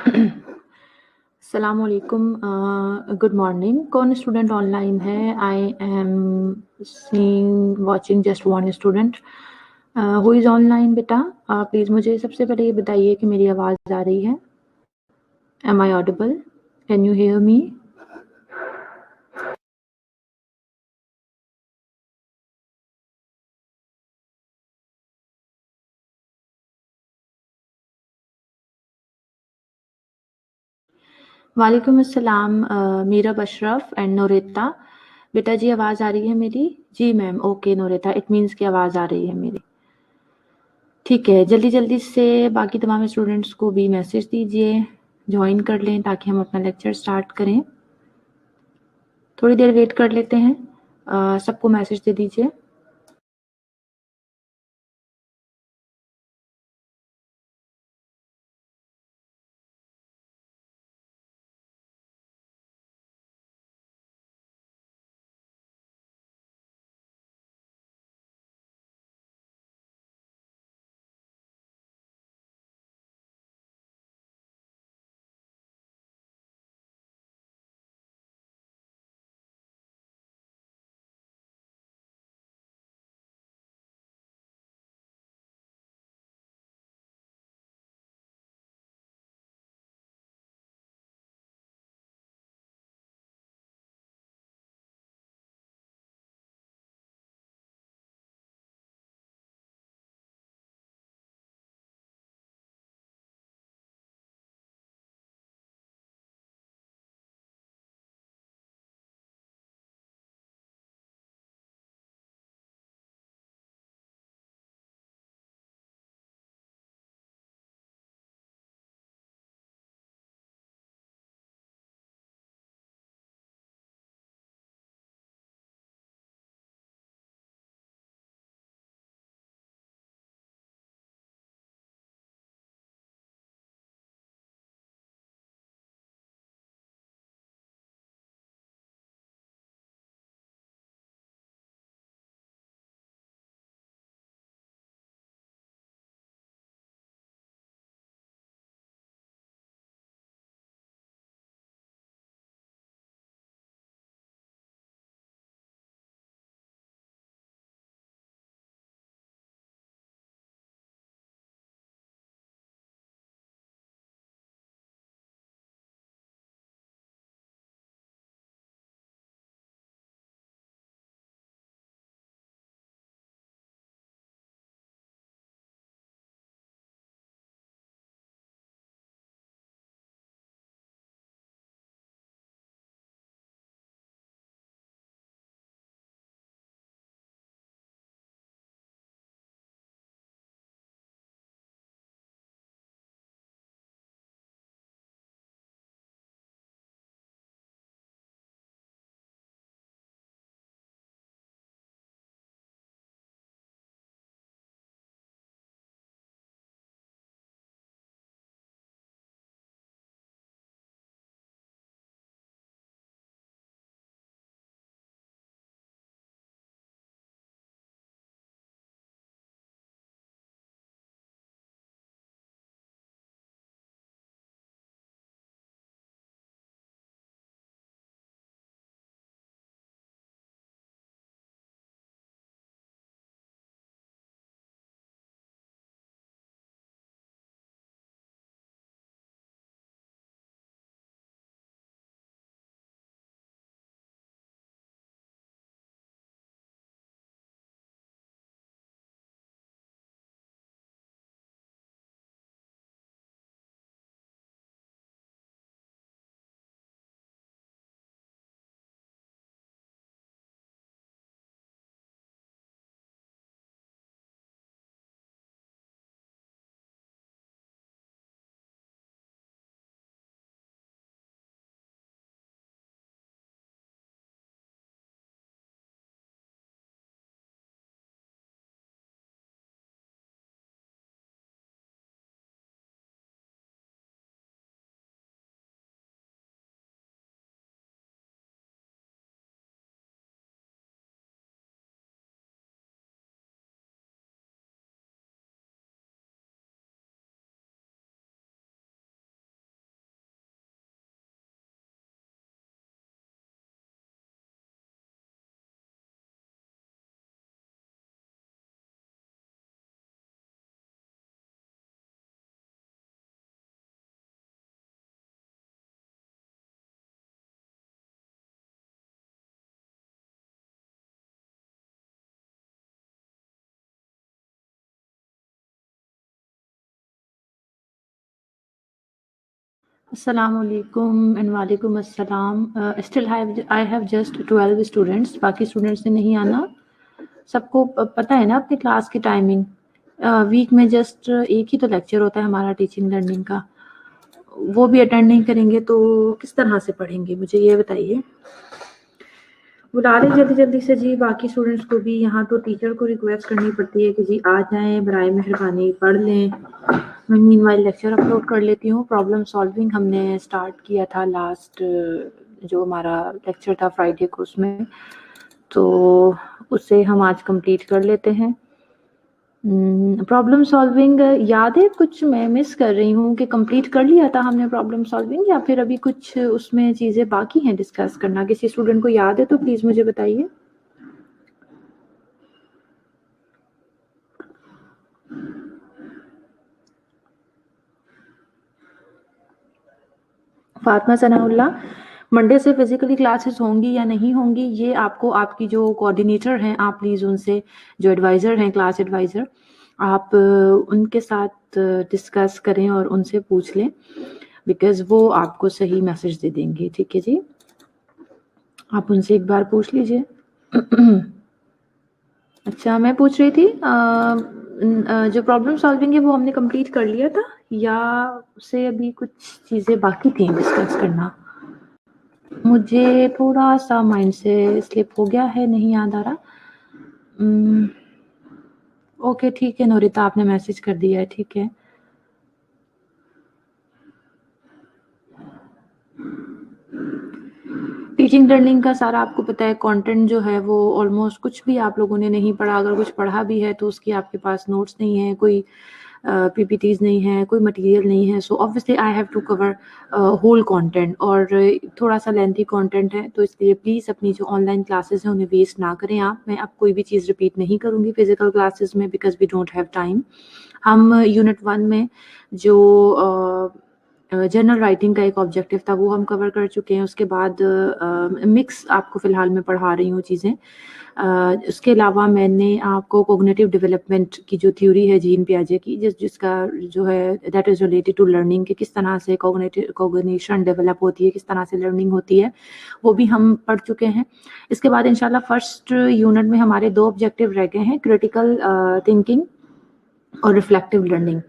अस्सलामुअलैकुम good morning. कौन student online है? I am seeing watching just one student. Who is online बेटा? Please मुझे सबसे पहले ये बताइए कि मेरी आवाज़ आ रही है। Am I audible? Can you hear me? वालेकुम अस्सलाम मीरब अशरफ एंड नूरेता। बेटा जी आवाज़ आ रही है मेरी? जी मैम। ओके नूरेता, इट मीन्स कि आवाज़ आ रही है मेरी। ठीक है, जल्दी-जल्दी से बाकी तमाम स्टूडेंट्स को भी मैसेज दीजिए, जॉइन कर लें ताकि हम अपना लेक्चर स्टार्ट करें। थोड़ी देर वेट कर लेते हैं। सबको मैसेज दे दीजिए। अस्सलामुअलैकुम एंड वालेकुम अस्सलाम। Still I have just 12 students, बाकी स्टूडेंट्स ने नहीं आना। सबको पता है ना अपनी क्लास की टाइमिंग। वीक में जस्ट एक ही तो लेक्चर होता है हमारा टीचिंग लर्निंग का, वो भी अटेंड नहीं करेंगे तो किस तरह से पढ़ेंगे, मुझे ये बताइए। बुला लें जल्दी जल्दी से जी बाकी स्टूडेंट्स को भी। यहाँ तो टीचर को रिक्वेस्ट करनी पड़ती है कि जी आ जाएं, बराए मेहरबानी पढ़ लें। मैं मीनवाइल लेक्चर अपलोड कर लेती हूँ। प्रॉब्लम सॉल्विंग हमने स्टार्ट किया था लास्ट, जो हमारा लेक्चर था फ्राइडे को, उसमें तो उसे हम आज कंप्लीट कर लेते हैं। प्रॉब्लम सॉल्विंग याद है कुछ? मैं मिस कर रही हूँ कि कंप्लीट कर लिया था हमने प्रॉब्लम सॉल्विंग, या फिर अभी कुछ उसमें चीज़ें बाकी हैं डिस्कस करना? किसी स्टूडेंट को याद है तो प्लीज़ मुझे बताइए। फातिमा सनाउल्लाह, मंडे से फिजिकली क्लासेस होंगी या नहीं होंगी ये आपको आपकी जो कोऑर्डिनेटर हैं, आप प्लीज़ उनसे, जो एडवाइज़र हैं, क्लास एडवाइज़र, आप उनके साथ डिस्कस करें और उनसे पूछ लें, बिकॉज़ वो आपको सही मैसेज दे देंगे। ठीक है जी, आप उनसे एक बार पूछ लीजिए। अच्छा, मैं पूछ रही थी जो प्रॉब्लम सॉल्विंग है वो हमने कंप्लीट कर लिया था या उससे अभी कुछ चीज़ें बाकी थी डिस्कस करना? मुझे थोड़ा-सा माइंड से स्लिप हो गया है, नहीं याद आ रहा। ओके ठीक है नूरिता, आपने मैसेज कर दिया है, ठीक है। टीचिंग लर्निंग का सारा आपको पता है, कंटेंट जो है वो ऑलमोस्ट कुछ भी आप लोगों ने नहीं पढ़ा। अगर कुछ पढ़ा भी है तो उसकी आपके पास नोट्स नहीं है, कोई पीपीटीज़ नहीं है, कोई मटेरियल नहीं है। So obviously I have to cover whole content, और थोड़ा-सा लेंथी कंटेंट है, तो इसलिए प्लीज़ अपनी जो ऑनलाइन क्लासेस हैं उन्हें वेस्ट ना करें आप। मैं अब कोई भी चीज़ रिपीट नहीं करूँगी फिज़िकल क्लासेस में, because we don't have time. हम यूनिट 1 में जो जनरल राइटिंग का एक ऑब्जेक्टिव था वो हम कवर कर चुके हैं। उसके बाद मिक्स आपको फ़िलहाल मैं पढ़ा रही हूँ चीज़ें। उसके अलावा मैंने आपको कॉग्निटिव डेवलपमेंट की जो थ्योरी है जीन पियाजे की, जिसका जो है that is related to learning, कि किस तरह से कॉग्निशन डेवलप होती है, किस तरह से लर्निंग होती है, वो भी हम पढ़ चुके हैं। इसके बाद इंशाल्लाह फर्स्ट यूनिट में हमारे 2 ऑब्जेक्टिव रह गए हैं, क्रिटिकल थिंकिंग और रिफ्लेक्टिव लर्निंग।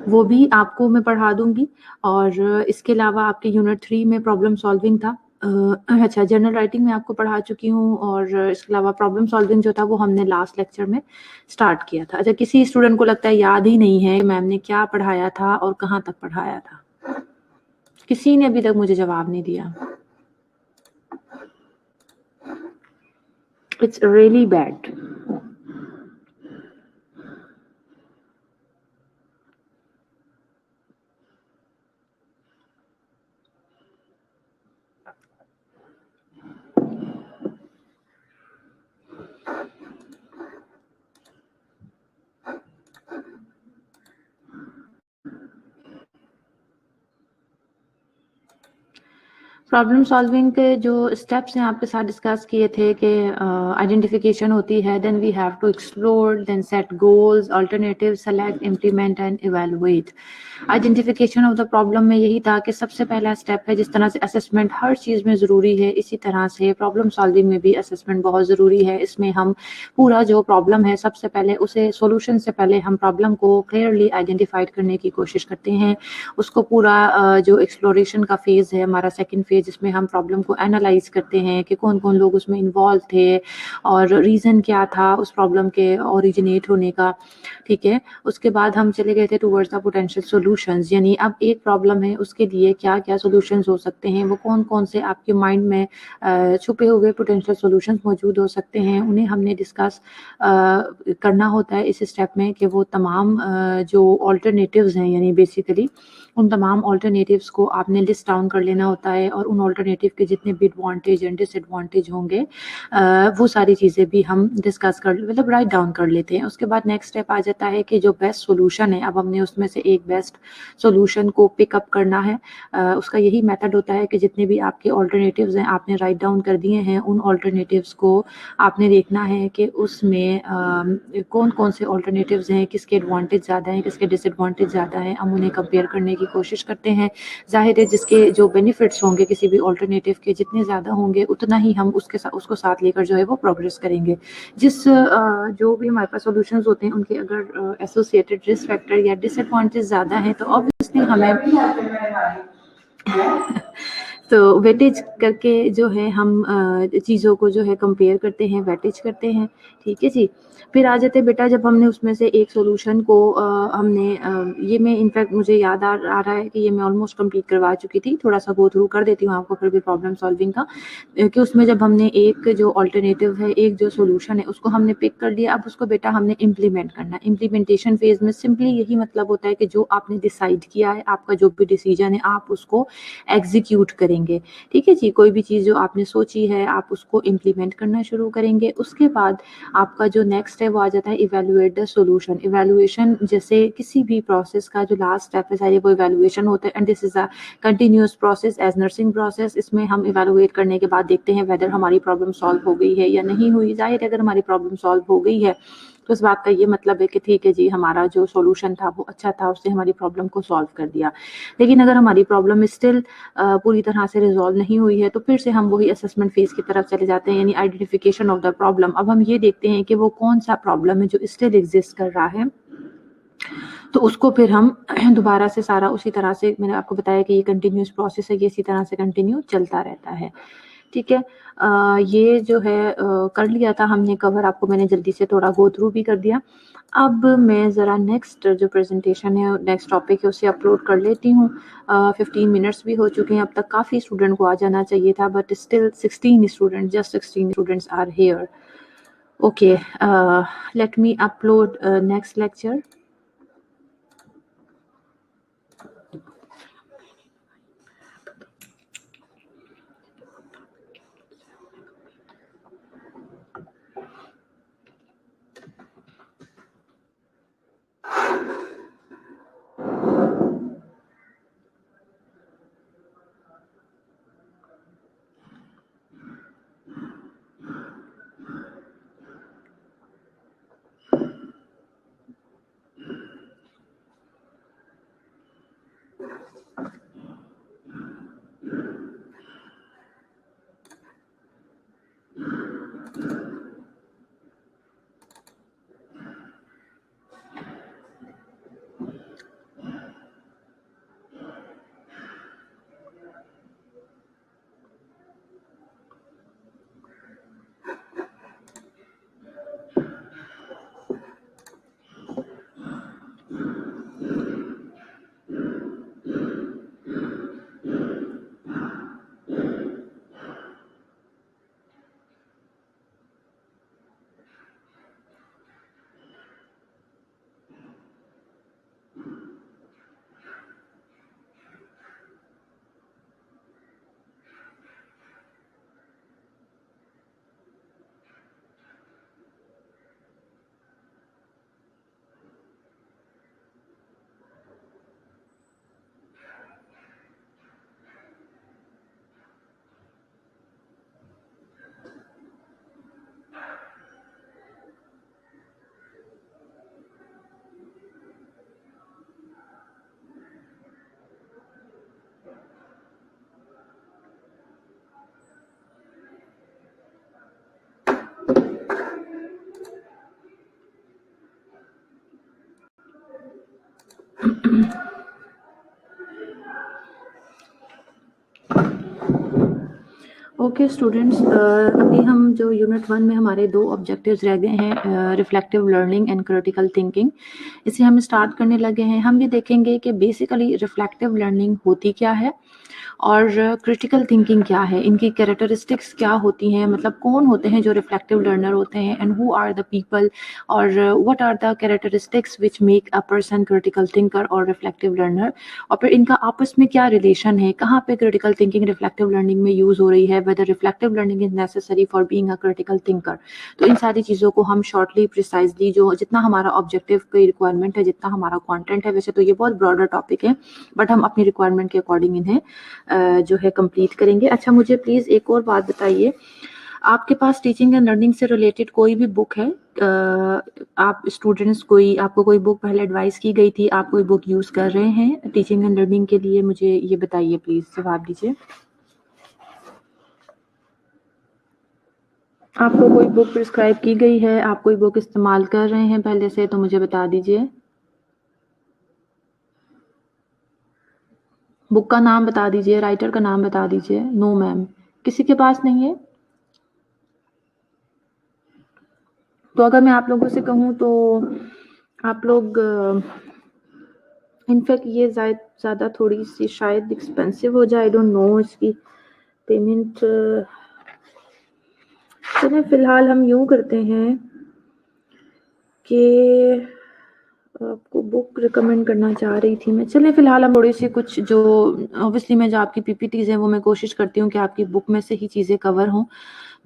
वो भी आपको मैं पढ़ा दूँगी। और इसके अलावा आपके यूनिट 3 में प्रॉब्लम सॉल्विंग था। अच्छा, जनरल राइटिंग मैं आपको पढ़ा चुकी हूँ, और इसके अलावा प्रॉब्लम सॉल्विंग जो था वो हमने लास्ट लेक्चर में स्टार्ट किया था। अच्छा, किसी स्टूडेंट को लगता है याद ही नहीं है मैम ने क्या पढ़ाया था और कहाँ तक पढ़ाया था? किसी ने अभी तक मुझे जवाब नहीं दिया। It's really bad. Problem solving के जो स्टेप्स हैं आपके साथ डिस्कस किए थे कि आइडेंटिफिकेशन होती है, then we have to explore, then set goals, alternative, select, implement and evaluate. Identification of the problem में यही था कि सबसे पहला स्टेप है, जिस तरह से असेसमेंट हर चीज़ में ज़रूरी है, इसी तरह से प्रॉब्लम सॉल्विंग में भी असेसमेंट बहुत ज़रूरी है। इसमें हम पूरा जो प्रॉब्लम है सबसे पहले उसे सॉल्यूशन से पहले हम प्रॉब्लम को क्लियरली आइडेंटिफाइड करने की कोशिश करते हैं। उसको पूरा जो एक्सप्लोरेशन का फेज़ है हमारा, सेकंड फेज़, जिसमें हम प्रॉब्लम को एनालाइज़ करते हैं कि कौन-कौन लोग उसमें इन्वॉल्व थे और रीज़न क्या था उस प्रॉब्लम के ओरिजिनेट होने का, ठीक है? उसके बाद हम चले गए थे टुवर्ड्स द पोटेंशियल सॉल्यूशंस, यानी अब एक प्रॉब्लम है उसके लिए क्या-क्या सॉल्यूशंस हो सकते हैं, वो कौन-कौन से आपके माइंड में छुपे हुए पोटेंशियल सॉल्यूशंस मौजूद हो सकते हैं, उन्हें हमने डिस्कस करना होता है इस स्टेप में, कि वो तमाम जो अल्टरनेटिव्स हैं, यानी बेसिकली उन तमाम अल्टरनेटिव्स को आपने लिस्ट डाउन कर लेना होता है और उन ऑल्टरनेटिव के जितने भी एडवांटेज एंड डिसएडवांटेज होंगे वो सारी चीज़ें भी हम डिस्कस कर मतलब राइट डाउन कर लेते हैं। उसके बाद नेक्स्ट स्टेप आ जाता है कि जो बेस्ट सॉल्यूशन है, अब हमने उसमें से एक बेस्ट सॉल्यूशन को पिकअप करना है। उसका यही मेथड होता है कि जितने भी आपके ऑल्टरनेटिव्स हैं आपने राइट डाउन कर दिए हैं, उन ऑल्टरनेटिव्स को आपने देखना है कि उसमें कौन-कौन से ऑल्टरनेटिव्स हैं, किसके एडवांटेज ज़्यादा हैं, किसके डिसएडवांटेज ज़्यादा हैं, हम उन्हें कंपेयर करने की कोशिश करते हैं। ज़ाहिर है जिसके जो बेनिफिट्स होंगे किसी भी ऑल्टरनेटिव के जितने ज़्यादा होंगे उतना ही हम उसको साथ लेकर जो है वो प्रोग्रेस करेंगे। जो भी हमारे पास सॉल्यूशंस होते हैं उनके अगर एसोसिएटेड रिस्क फैक्टर या डिसएडवांटेज ज़्यादा हैं तो ऑब्वियसली हमें तो वेटेज करके जो है हम चीज़ों को जो है कंपेयर करते हैं, वेटेज करते हैं, ठीक है जी। फिर आ जाते हैं बेटा जब हमने उसमें से एक सॉल्यूशन को ये मैं इनफैक्ट मुझे याद आ रहा है कि ये मैं ऑलमोस्ट कंप्लीट करवा चुकी थी, थोड़ा-सा गो थ्रू कर देती हूँ आपको फिर भी प्रॉब्लम सॉल्विंग का कि उसमें जब हमने एक जो अल्टरनेटिव है, एक जो सॉल्यूशन है उसको हमने पिक कर लिया, अब उसको बेटा हमने इम्प्लीमेंट करना है। इम्प्लीमेंटेशन फेज़ में सिंपली यही मतलब होता है कि जो आपने डिसाइड किया है, आपका जो भी डिसीजन है आप उसको एग्जीक्यूट करेंगे, ठीक है जी। कोई भी चीज़ जो आपने सोची है आप उसको इम्प्लीमेंट करना शुरू करेंगे। उसके बाद आपका जो नेक्स्ट है वो आ जाता है इवैल्यूएट द सॉल्यूशन। इवैल्यूएशन जैसे किसी भी प्रोसेस का जो लास्ट स्टेप है चाहे वो इवैल्यूएशन होता है and this is a continuous process as nursing process. इसमें हम इवैल्यूएट करने के बाद देखते हैं वेदर हमारी प्रॉब्लम सॉल्व हो गई है या नहीं हुई। ज़ाहिर है अगर हमारी प्रॉब्लम सॉल्व हो गई है तो इस बात का ये मतलब है कि ठीक है जी हमारा जो सॉल्यूशन था वो अच्छा था, उससे हमारी प्रॉब्लम को सॉल्व कर दिया। लेकिन अगर हमारी प्रॉब्लम स्टिल पूरी तरह से रिजॉल्व नहीं हुई है तो फिर से हम वही असेसमेंट फेज की तरफ चले जाते हैं, यानी आइडेंटिफिकेशन ऑफ द प्रॉब्लम। अब हम ये देखते हैं कि वो कौन सा प्रॉब्लम है जो स्टिल एग्जिस्ट कर रहा है, तो उसको फिर हम दोबारा से सारा उसी तरह से, मैंने आपको बताया कि ये कंटिन्यूस प्रोसेस है, ये इसी तरह से कंटिन्यू चलता रहता है, ठीक है। ये जो है कर लिया था हमने कवर, आपको मैंने जल्दी से थोड़ा गो थ्रू भी कर दिया। अब मैं ज़रा नेक्स्ट जो प्रेजेंटेशन है नेक्स्ट टॉपिक है उसे अपलोड कर लेती हूँ। 15 मिनट्स भी हो चुके हैं, अब तक काफ़ी स्टूडेंट को आ जाना चाहिए था but still 16 student, just 16 students are here. Okay, let me upload next lecture. Okay students, अभी हम जो यूनिट 1 में हमारे 2 ऑब्जेक्टिव्स रह गए हैं, reflective learning and critical thinking, इसे हम स्टार्ट करने लगे हैं। हम ये देखेंगे कि बेसिकली रिफ्लेक्टिव लर्निंग होती क्या है और क्रिटिकल थिंकिंग क्या है, इनकी कैरेक्टरिस्टिक्स क्या होती हैं, मतलब कौन होते हैं जो रिफ्लेक्टिव लर्नर होते हैं, and who are the people, और what are the characteristics which make a person critical thinker और रिफ्लेक्टिव लर्नर, और फिर इनका आपस में क्या रिलेशन है, कहाँ पे क्रिटिकल थिंकिंग रिफ्लेक्टिव लर्निंग में यूज हो रही है, whether reflective learning is necessary for being a critical thinker. तो इन सारी चीज़ों को हम शॉर्टली प्रिसाइजली, जो जितना हमारा ऑब्जेक्टिव की रिक्वायरमेंट है, जितना हमारा कंटेंट है, वैसे तो ये बहुत ब्रॉडर टॉपिक है, बट हम अपनी रिक्वायरमेंट के अकॉर्डिंग इन्हें जो है कंप्लीट करेंगे। अच्छा, मुझे प्लीज़ एक और बात बताइए, आपके पास टीचिंग एंड लर्निंग से रिलेटेड कोई भी बुक है? आप स्टूडेंट्स आपको कोई बुक पहले एडवाइस की गई थी, आप कोई बुक यूज़ कर रहे हैं टीचिंग एंड लर्निंग के लिए? मुझे ये बताइए, प्लीज़ जवाब दीजिए। आपको कोई बुक प्रिस्क्राइब की गई है, आप कोई बुक इस्तेमाल कर रहे हैं पहले से, तो मुझे बता दीजिए। बुक का नाम बता दीजिए, राइटर का नाम बता दीजिए। नो मैम, किसी के पास नहीं है? तो अगर मैं आप लोगों से कहूँ तो आप लोग इनफैक्ट ये ज़्यादा थोड़ी सी शायद एक्सपेंसिव हो जाए, आई डोंट नो इसकी पेमेंट। चलिए फ़िलहाल हम यूँ करते हैं कि आपको बुक रिकमेंड करना चाह रही थी मैं। चलिए फ़िलहाल हम थोड़ी सी कुछ जो ऑब्वियसली मैं जो आपकी पीपीटीज़ हैं वो मैं कोशिश करती हूँ कि आपकी बुक में से ही चीज़ें कवर हों।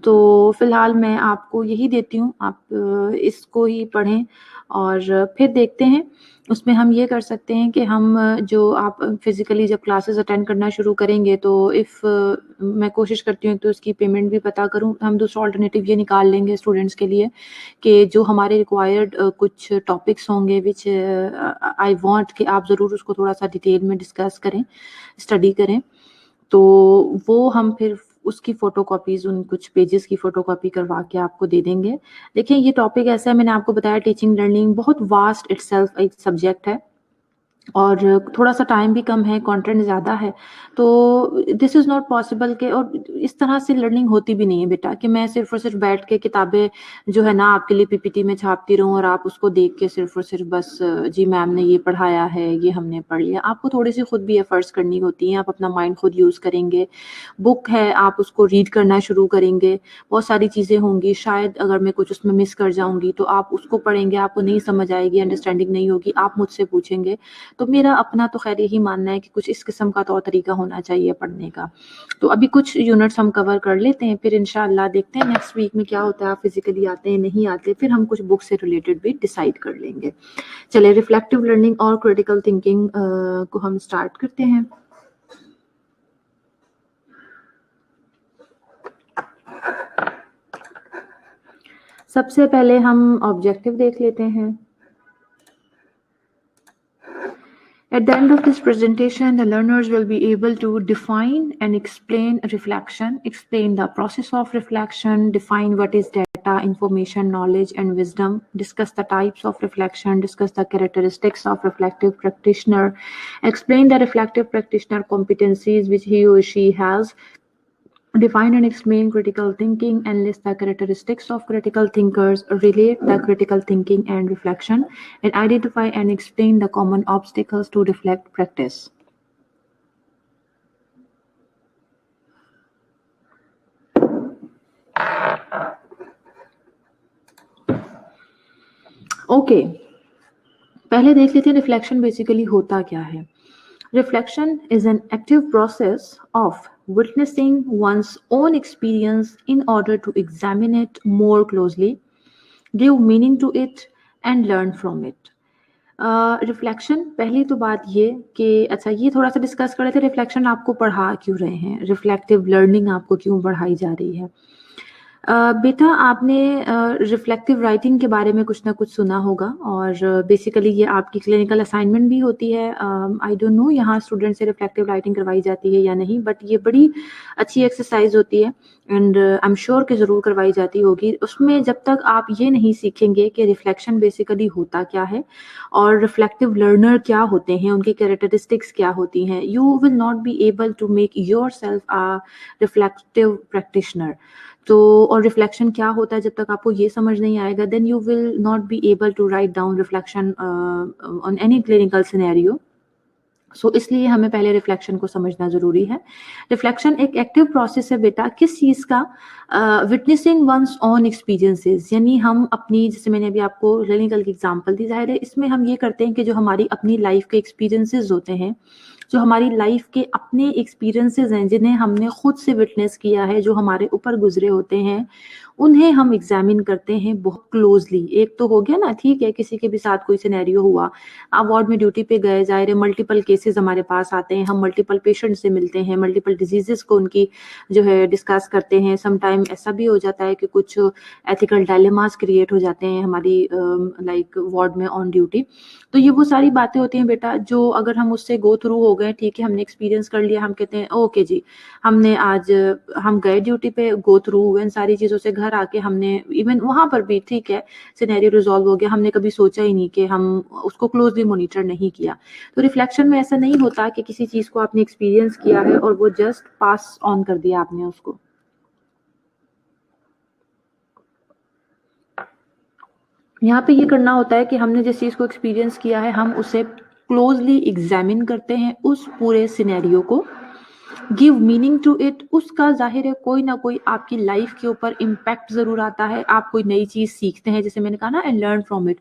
तो फ़िलहाल मैं आपको यही देती हूँ, आप इसको ही पढ़ें और फिर देखते हैं। उसमें हम ये कर सकते हैं कि हम जो आप फ़िज़िकली जब क्लासेस अटेंड करना शुरू करेंगे तो मैं कोशिश करती हूँ तो उसकी पेमेंट भी पता करूँ। हम दूसरा अल्टरनेटिव ये निकाल लेंगे स्टूडेंट्स के लिए कि जो हमारे रिक्वायर्ड कुछ टॉपिक्स होंगे विच आई वांट कि आप ज़रूर उसको थोड़ा-सा डिटेल में डिस्कस करें, स्टडी करें। तो वो हम फिर उसकी फ़ोटोकॉपीज़, उन कुछ पेजेज़ की फ़ोटोकॉपी करवा के आपको दे देंगे। देखिए, ये टॉपिक ऐसा है, मैंने आपको बताया टीचिंग लर्निंग बहुत वास्ट इटसेल्फ एक सब्जेक्ट है और थोड़ा-सा टाइम भी कम है, कंटेंट ज़्यादा है, तो दिस इज़ नॉट पॉसिबल कि, और इस तरह से लर्निंग होती भी नहीं है बेटा कि मैं सिर्फ़ और सिर्फ़ बैठ के किताबें जो है ना आपके लिए पीपीटी में छापती रहूँ और आप उसको देख के सिर्फ़ और सिर्फ़ बस जी मैम ने ये पढ़ाया है, ये हमने पढ़ लिया। आपको थोड़ी-सी खुद भी एफ़र्ट्स करनी होती हैं, आप अपना माइंड खुद यूज़ करेंगे। बुक है, आप उसको रीड करना शुरू करेंगे, बहुत सारी चीज़ें होंगी, शायद अगर मैं कुछ उसमें मिस कर जाऊँगी तो आप उसको पढ़ेंगे, आपको नहीं समझ आएगी, अंडरस्टैंडिंग नहीं होगी, आप मुझसे पूछेंगे। तो मेरा अपना तो ख़ैर यही मानना है कि कुछ इस किस्म का तौर तरीका होना चाहिए पढ़ने का। तो अभी कुछ यूनिट्स हम कवर कर लेते हैं, फिर इंशाअल्लाह देखते हैं नेक्स्ट वीक में क्या होता है, आप फिज़िकली आते हैं, नहीं आते, फिर हम कुछ बुक से रिलेटेड भी डिसाइड कर लेंगे। चलिए, रिफ्लेक्टिव लर्निंग और क्रिटिकल थिंकिंग को हम स्टार्ट करते हैं। सबसे पहले हम ऑब्जेक्टिव देख लेते हैं। At the end of this presentation, the learners will be able to define and explain reflection, explain the process of reflection, define what is data, information, knowledge, and wisdom, discuss the types of reflection, discuss the characteristics of reflective practitioner, explain the reflective practitioner competencies which he or she has, define and explain critical thinking and list the characteristics of critical thinkers, relate the critical thinking and reflection, and identify and explain the common obstacles to reflect practice. Okay, पहले देख लेते हैं reflection basically होता क्या है। Reflection is an active process of witnessing one's own experience in order to examine it more closely, give meaning to it, and learn from it. Reflection, पहली तो बात ये कि अच्छा ये थोड़ा सा डिस्कस कर रहे थे, रिफ्लेक्शन आपको पढ़ा क्यों रहे हैं, रिफ्लेक्टिव लर्निंग आपको क्यों पढ़ाई जा रही है। बेटा, आपने रिफ्लेक्टिव राइटिंग के बारे में कुछ ना कुछ सुना होगा और बेसिकली ये आपकी क्लिनिकल असाइनमेंट भी होती है। आई डोंट नो यहाँ स्टूडेंट से रिफ्लेक्टिव राइटिंग करवाई जाती है या नहीं, बट ये बड़ी अच्छी एक्सरसाइज होती है एंड आई एम श्योर कि ज़रूर करवाई जाती होगी। उसमें जब तक आप ये नहीं सीखेंगे कि रिफ्लेक्शन बेसिकली होता क्या है और रिफ्लेक्टिव लर्नर क्या होते हैं, उनकी कैरेक्टरिस्टिक्स क्या होती हैं, you will not be able to make yourself a reflective practitioner. तो और रिफ्लेक्शन क्या होता है, जब तक आपको ये समझ नहीं आएगा, then you will not be able to write down reflection on any clinical scenario. इसलिए हमें पहले रिफ्लेक्शन को समझना ज़रूरी है। रिफ्लेक्शन एक एक्टिव प्रोसेस है बेटा, किस चीज़ का? विटनेसिंग वन्स ओन एक्सपीरियंसेस, यानी हम अपनी, जैसे मैंने अभी आपको क्लिनिकल की एग्ज़ाम्पल दी, ज़ाहिर है इसमें हम ये करते हैं कि जो हमारी अपनी लाइफ़ के एक्सपीरियंसेस होते हैं, जो हमारी लाइफ़ के अपने एक्सपीरियंसेस हैं, जिन्हें हमने खुद से विटनेस किया है, जो हमारे ऊपर गुज़रे होते हैं, उन्हें हम एग्ज़ामिन करते हैं बहुत क्लोज़ली। एक तो हो गया ना, ठीक है, किसी के भी साथ कोई सिनेरियो हुआ, आप वार्ड में ड्यूटी पे गए, ज़ाहिर है मल्टीपल केसेज़ हमारे पास आते हैं, हम मल्टीपल पेशेंट से मिलते हैं, मल्टीपल डिज़ीज़ेज़ को उनकी जो है डिस्कस करते हैं। सम टाइम ऐसा भी हो जाता है कि कुछ एथिकल डायलेमास क्रिएट हो जाते हैं हमारी लाइक वार्ड में ऑन ड्यूटी। तो ये वो सारी बातें होती हैं बेटा, जो अगर हम उससे गो थ्रू हो गए, ठीक है, हमने एक्सपीरियंस कर लिया, हम कहते हैं ओके जी, हमने आज हम गए ड्यूटी पे, गो थ्रू हुए इन सारी चीज़ों से, घर आके हमने इवन वहाँ पर भी ठीक है, सिनेरियो रिज़ॉल्व हो गया, हमने कभी सोचा ही नहीं कि हम उसको क्लोज़ली मॉनिटर नहीं किया। तो रिफ्लेक्शन में ऐसा नहीं होता कि किसी चीज़ को आपने एक्सपीरियंस किया है और वो जस्ट पास ऑन कर दिया आपने उसको। यहाँ पे ये करना होता है कि हमने जिस चीज़ को एक्सपीरियंस किया है, हम उसे क्लोज़ली एग्ज़ामिन करते हैं, उस पूरे सिनेरियो को, गिव मीनिंग टू इट। उसका ज़ाहिर है कोई ना कोई आपकी लाइफ के ऊपर इम्पैक्ट ज़रूर आता है, आप कोई नई चीज़ सीखते हैं, जैसे मैंने कहा ना, एंड लर्न फ्रॉम इट।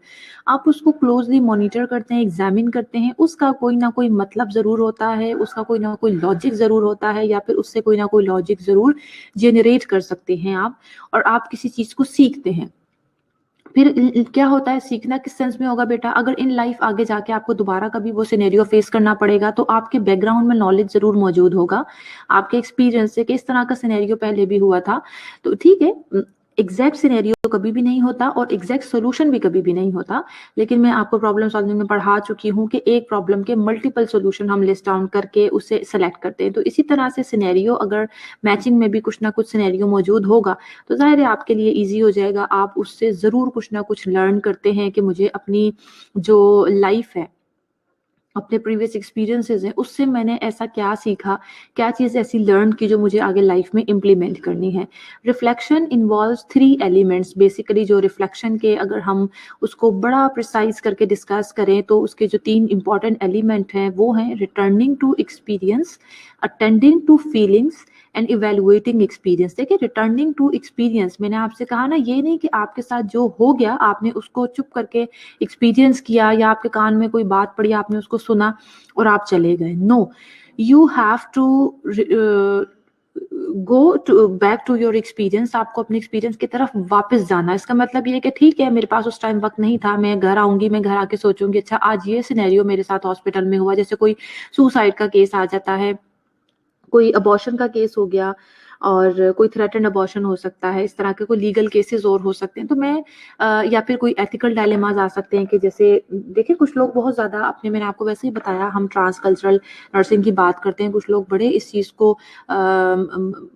आप उसको क्लोजली मॉनिटर करते हैं, एग्जामिन करते हैं, उसका कोई ना कोई मतलब ज़रूर होता है, उसका कोई ना कोई लॉजिक ज़रूर होता है, या फिर उससे कोई ना कोई लॉजिक ज़रूर जेनरेट कर सकते हैं आप, और आप किसी चीज़ को सीखते हैं। फिर क्या होता है, सीखना किस सेंस में होगा बेटा? अगर इन लाइफ आगे जाके आपको दोबारा कभी वो सिनेरियो फेस करना पड़ेगा, तो आपके बैकग्राउंड में नॉलेज ज़रूर मौजूद होगा, आपके एक्सपीरियंस से कि इस तरह का सिनेरियो पहले भी हुआ था। तो ठीक है, एग्ज़ैक्ट सिनेरियो कभी भी नहीं होता और एग्ज़ैक्ट सॉल्यूशन भी कभी भी नहीं होता, लेकिन मैं आपको प्रॉब्लम सॉल्विंग में पढ़ा चुकी हूँ कि एक प्रॉब्लम के मल्टीपल सॉल्यूशन हम लिस्ट डाउन करके उसे सेलेक्ट करते हैं। तो इसी तरह से सिनेरियो, अगर मैचिंग में भी कुछ ना कुछ सिनेरियो मौजूद होगा, तो ज़ाहिर है आपके लिए ईज़ी हो जाएगा। आप उससे ज़रूर कुछ ना कुछ लर्न करते हैं कि मुझे अपनी जो लाइफ़ है, अपने प्रीवियस एक्सपीरियंसेस हैं, उससे मैंने ऐसा क्या सीखा, क्या चीज़ ऐसी लर्न की जो मुझे आगे लाइफ में इम्प्लीमेंट करनी है। Reflection involves 3 elements basically. जो रिफ्लेक्शन के, अगर हम उसको बड़ा प्रिसाइज़ करके डिस्कस करें, तो उसके जो 3 इम्पोर्टेंट एलिमेंट हैं, वो हैं returning to experience, attending to feelings and evaluating experience. देखिए, रिटर्निंग टू एक्सपीरियंस, मैंने आपसे कहा ना, ये नहीं कि आपके साथ जो हो गया आपने उसको चुप करके एक्सपीरियंस किया, या आपके कान में कोई बात पड़ी, आपने उसको सुना और आप चले गए। No, you have to go to back to your experience. आपको अपने एक्सपीरियंस की तरफ वापस जाना। इसका मतलब ये है कि ठीक है, मेरे पास उस टाइम वक्त नहीं था, मैं घर आऊंगी, मैं घर आके सोचूंगी, अच्छा आज ये सिनेरियो मेरे साथ हॉस्पिटल में हुआ, जैसे कोई सुसाइड का केस आ जाता है, कोई अबॉर्शन का केस हो गया, और कोई थ्रेटेंड अबॉर्शन हो सकता है, इस तरह के कोई लीगल केसेस और हो सकते हैं। तो मैं या फिर कोई एथिकल डायलेमास आ सकते हैं कि जैसे देखिए, कुछ लोग बहुत ज़्यादा अपने, मैंने आपको वैसे ही बताया, हम ट्रांस कल्चरल नर्सिंग की बात करते हैं, कुछ लोग बड़े इस चीज़ को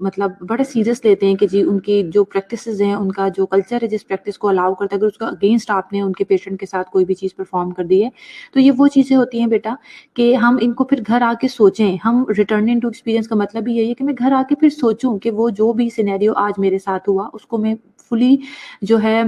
मतलब बड़े सीरियस लेते हैं कि जी उनकी जो प्रैक्टिसेस हैं, उनका जो कल्चर है जिस प्रैक्टिस को अलाउ करता है, अगर उसका अगेंस्ट आपने उनके पेशेंट के साथ कोई भी चीज़ परफॉर्म कर दी है, तो ये वो चीज़ें होती हैं बेटा कि हम इनको फिर घर आके सोचें। हम रिटर्निंग टू एक्सपीरियंस का मतलब ही यही है कि मैं घर आके फिर सोचूं कि वो जो भी सिनेरियो आज मेरे साथ हुआ, उसको मैं फुली जो है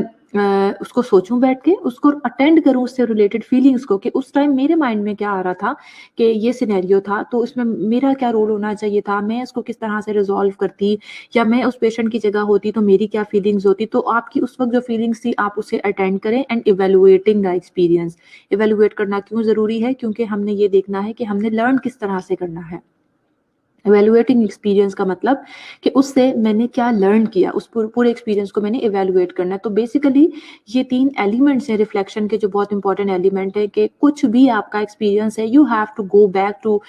उसको सोचूं बैठ के, उसको अटेंड करूं, उससे रिलेटेड फीलिंग्स को, कि उस टाइम मेरे माइंड में क्या आ रहा था, कि ये सिनेरियो था, तो इसमें मेरा क्या रोल होना चाहिए था, मैं इसको किस तरह से रिजॉल्व करती, या मैं उस पेशेंट की जगह होती तो मेरी क्या फीलिंग्स होती। तो आपकी उस वक्त जो फीलिंग्स थी, आप उसे अटेंड करें, and evaluating the experience. Evaluate करना क्यों ज़रूरी है? क्योंकि हमने ये देखना है कि हमने लर्न किस तरह से करना है। इवेलुएटिंग एक्सपीरियंस का मतलब कि उससे मैंने क्या लर्न किया, उस पूरे एक्सपीरियंस को मैंने इवेलुएट करना है। तो बेसिकली ये 3 एलिमेंट्स हैं रिफ्लेक्शन के, जो बहुत इंपॉर्टेंट एलिमेंट है, कि कुछ भी आपका एक्सपीरियंस है, you have to go back to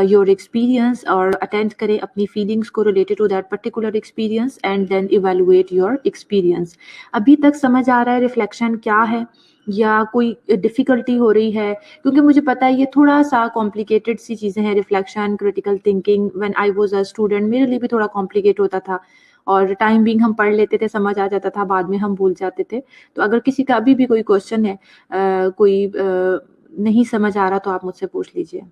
your experience और अटेंड करें अपनी फीलिंग्स को related to that particular experience, and then evaluate your experience. अभी तक समझ आ रहा है रिफ्लेक्शन क्या है, या कोई डिफिकल्टी हो रही है? क्योंकि मुझे पता है ये थोड़ा-सा कॉम्प्लिकेटेड सी चीज़ें हैं, reflection, critical thinking. When I was a student मेरे लिए भी थोड़ा कॉम्प्लिकेट होता था, और टाइम बीइंग हम पढ़ लेते थे, समझ आ जाता था, बाद में हम भूल जाते थे। तो अगर किसी का अभी भी कोई क्वेश्चन है, कोई नहीं समझ आ रहा, तो आप मुझसे पूछ लीजिए।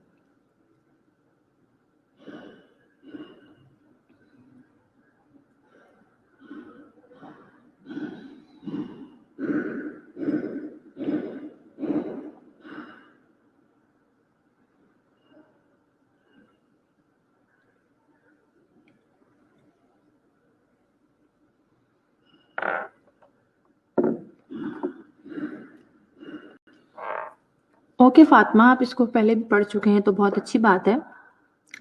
ओके फातिमा, आप इसको पहले भी पढ़ चुके हैं तो बहुत अच्छी बात है।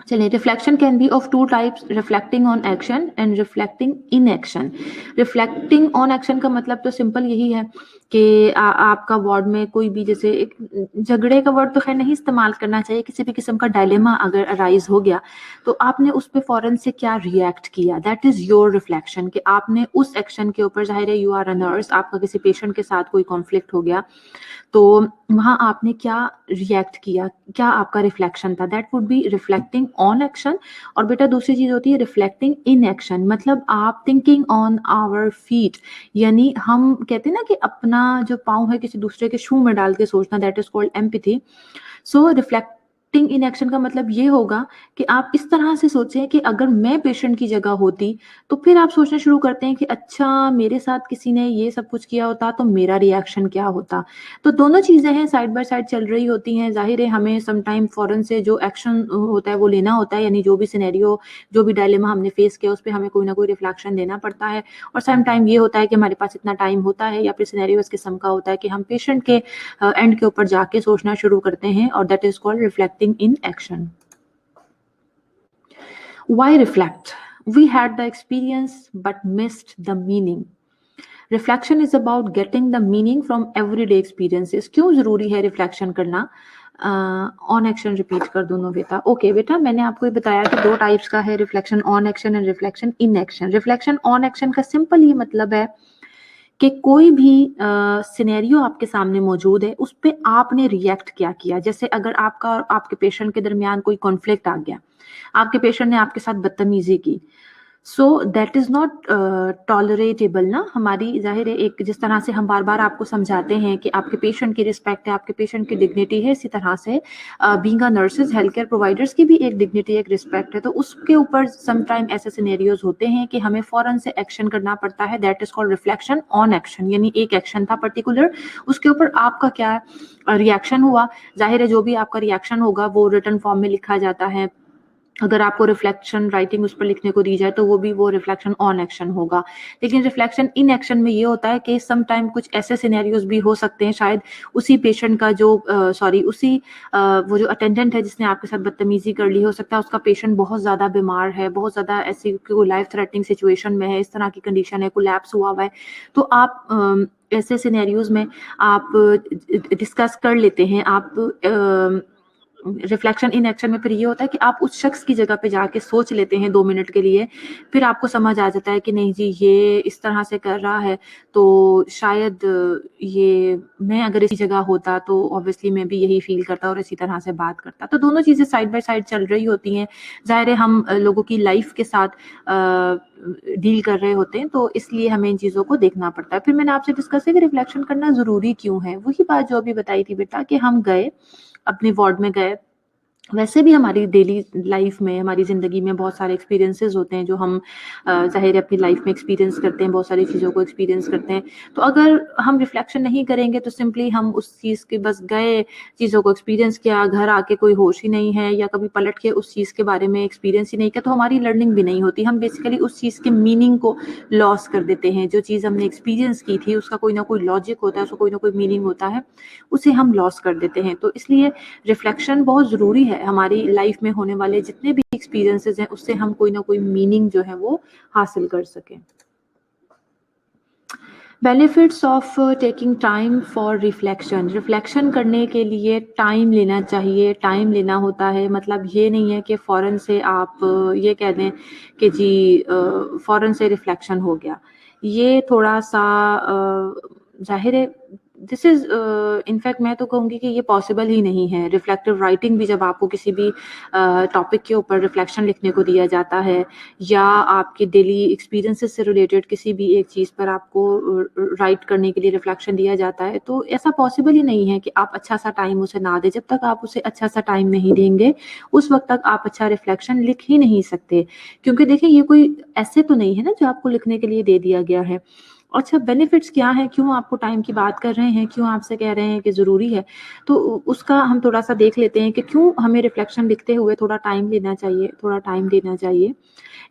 चलिए, reflection can be of two types, reflecting on action and reflecting in action. Reflecting on action का मतलब तो सिंपल यही है कि आपका वार्ड में कोई भी, जैसे एक झगड़े का वर्ड तो खैर नहीं इस्तेमाल करना चाहिए, किसी भी किस्म का डायलेमा अगर अराइज हो गया तो आपने उस पर फौरन से क्या रिएक्ट किया, दैट इज योर रिफ्लेक्शन। कि आपने उस एक्शन के ऊपर, जाहिर है यू आर अ नर्स, आपका किसी पेशेंट के साथ कोई कॉन्फ्लिक्ट हो गया तो वहां आपने क्या रिएक्ट किया, क्या आपका रिफ्लेक्शन था, that would be reflecting on action. और बेटा दूसरी चीज होती है रिफ्लेक्टिंग इन एक्शन, मतलब आप थिंकिंग ऑन आवर फीट, यानी हम कहते हैं ना कि अपना जो पाँव है किसी दूसरे के शू में डाल के सोचना, that is called empathy. So reflecting in action का मतलब ये होगा कि आप इस तरह से सोचें कि अगर मैं पेशेंट की जगह होती तो फिर आप सोचना शुरू करते हैं कि अच्छा मेरे साथ किसी ने ये सब कुछ किया होता तो मेरा रिएक्शन क्या होता। तो दोनों चीजें हैं, साइड बाय साइड चल रही होती हैं। जाहिर है हमें सम टाइम फौरन से जो एक्शन होता है वो लेना होता है, यानी जो भी सिनेरियो, जो भी डायलेमा हमने फेस किया उस पर हमें कोई ना कोई रिफ्लेक्शन देना पड़ता है। और सम टाइम ये होता है कि हमारे पास इतना टाइम होता है या फिर सिनेरियो इस किस्म का होता है कि हम पेशेंट के एंड के ऊपर जाके सोचना शुरू करते हैं, और that is called reflecting in action. Why reflect? We had the experience but missed the meaning. Reflection is about getting the meaning from everyday experiences. क्यों जरूरी है रिफ्लेक्शन करना? ऑन एक्शन रिपीट कर दूं बेटा। ओके बेटा, मैंने आपको ये बताया कि दो टाइप्स का है, reflection on action and reflection in action. Reflection on action का सिंपल ये मतलब है कि कोई भी सिनेरियो आपके सामने मौजूद है उस पर आपने रिएक्ट क्या किया। जैसे अगर आपका और आपके पेशेंट के दरमियान कोई कॉन्फ्लिक्ट आ गया, आपके पेशेंट ने आपके साथ बदतमीजी की, सो दैट इज नॉट टॉलरेटेबल ना। हमारी जाहिर है एक, जिस तरह से हम बार बार आपको समझाते हैं कि आपके पेशेंट की रिस्पेक्ट है, आपके पेशेंट की डिग्निटी है, इसी तरह से being a nurses, health care providers की भी एक डिग्निटी, एक रिस्पेक्ट है। तो उसके ऊपर सम टाइम ऐसे सिनेरियोज होते हैं कि हमें फौरन से एक्शन करना पड़ता है, that is called reflection on action. यानी एक एक्शन था पर्टिकुलर, उसके ऊपर आपका क्या रिएक्शन हुआ। जाहिर है जो भी आपका रिएक्शन होगा वो रिटन फॉर्म में लिखा जाता है। अगर आपको रिफ्लेक्शन राइटिंग उस पर लिखने को दी जाए तो वो भी वो रिफ्लेक्शन ऑन एक्शन होगा। लेकिन रिफ्लेक्शन इन एक्शन में ये होता है कि सम टाइम कुछ ऐसे सिनेरियोज भी हो सकते हैं, शायद उसी पेशेंट का जो वो जो अटेंडेंट है जिसने आपके साथ बदतमीजी कर ली, हो सकता है उसका पेशेंट बहुत ज्यादा बीमार है, बहुत ज्यादा ऐसी कोई लाइफ थ्रेटनिंग सिचुएशन में है, इस तरह की कंडीशन है, कोलैप्स हुआ हुआ है। तो आप ऐसे सिनेरियोज में आप डिस्कस कर लेते हैं। आप रिफ्लेक्शन इन एक्शन में फिर ये होता है कि आप उस शख्स की जगह पे जाके सोच लेते हैं 2 मिनट के लिए, फिर आपको समझ आ जाता है कि नहीं जी ये इस तरह से कर रहा है तो शायद ये मैं अगर इसी जगह होता तो ऑब्वियसली मैं भी यही फील करता और इसी तरह से बात करता। तो दोनों चीजें साइड बाय साइड चल रही होती हैं। जाहिर है हम लोगों की लाइफ के साथ डील कर रहे होते हैं, तो इसलिए हमें इन चीजों को देखना पड़ता है। फिर मैंने आपसे डिस्कस किया कि रिफ्लेक्शन करना जरूरी क्यों है। वही बात जो अभी बताई थी बेटा कि हम गए अपने वार्ड में गए, वैसे भी हमारी डेली लाइफ में, हमारी ज़िंदगी में बहुत सारे एक्सपीरियंसेस होते हैं जो हम ज़ाहिर है अपनी लाइफ में एक्सपीरियंस करते हैं, बहुत सारी चीज़ों को एक्सपीरियंस करते हैं। तो अगर हम रिफ्लेक्शन नहीं करेंगे तो सिंपली हम उस चीज़ के बस गए, चीज़ों को एक्सपीरियंस किया, घर आके कोई होश ही नहीं है या कभी पलट के उस चीज़ के बारे में एक्सपीरियंस ही नहीं किया, तो हमारी लर्निंग भी नहीं होती। हम बेसिकली उस चीज़ के मीनिंग को लॉस कर देते हैं। जो चीज़ हमने एक्सपीरियंस की थी उसका कोई ना कोई लॉजिक होता है, उसका कोई ना कोई मीनिंग होता है, उसे हम लॉस कर देते हैं। तो इसलिए रिफ्लेक्शन बहुत ज़रूरी है। हमारी लाइफ में होने वाले जितने भी एक्सपीरियंसेस हैं उससे हम कोई ना कोई मीनिंग जो है वो हासिल कर सकें। Benefits of taking time for reflection. Reflection करने के लिए टाइम लेना चाहिए। टाइम लेना होता है मतलब ये नहीं है कि फ़ौरन से आप ये कह दें कि जी फ़ौरन से रिफ्लेक्शन हो गया। ये थोड़ा सा ज़ाहिर है दिस इज़ इनफैक्ट मैं तो कहूँगी कि ये पॉसिबल ही नहीं है। रिफ्लेक्टिव राइटिंग भी जब आपको किसी भी टॉपिक के ऊपर रिफ्लेक्शन लिखने को दिया जाता है या आपके डेली एक्सपीरियंसेस से रिलेटेड किसी भी एक चीज़ पर आपको राइट करने के लिए रिफ्लेक्शन दिया जाता है, तो ऐसा पॉसिबल ही नहीं है कि आप अच्छा सा टाइम उसे ना दें। जब तक आप उसे अच्छा सा टाइम नहीं देंगे उस वक्त तक आप अच्छा रिफ्लेक्शन लिख ही नहीं सकते। क्योंकि देखिए ये कोई ऐसे तो नहीं है ना जो आपको लिखने के लिए दे दिया गया है। अच्छा बेनिफिट्स क्या हैं, क्यों आपको टाइम की बात कर रहे हैं, क्यों आपसे कह रहे हैं कि ज़रूरी है, तो उसका हम थोड़ा-सा देख लेते हैं कि क्यों हमें रिफ्लेक्शन लिखते हुए थोड़ा टाइम लेना चाहिए, थोड़ा टाइम देना चाहिए।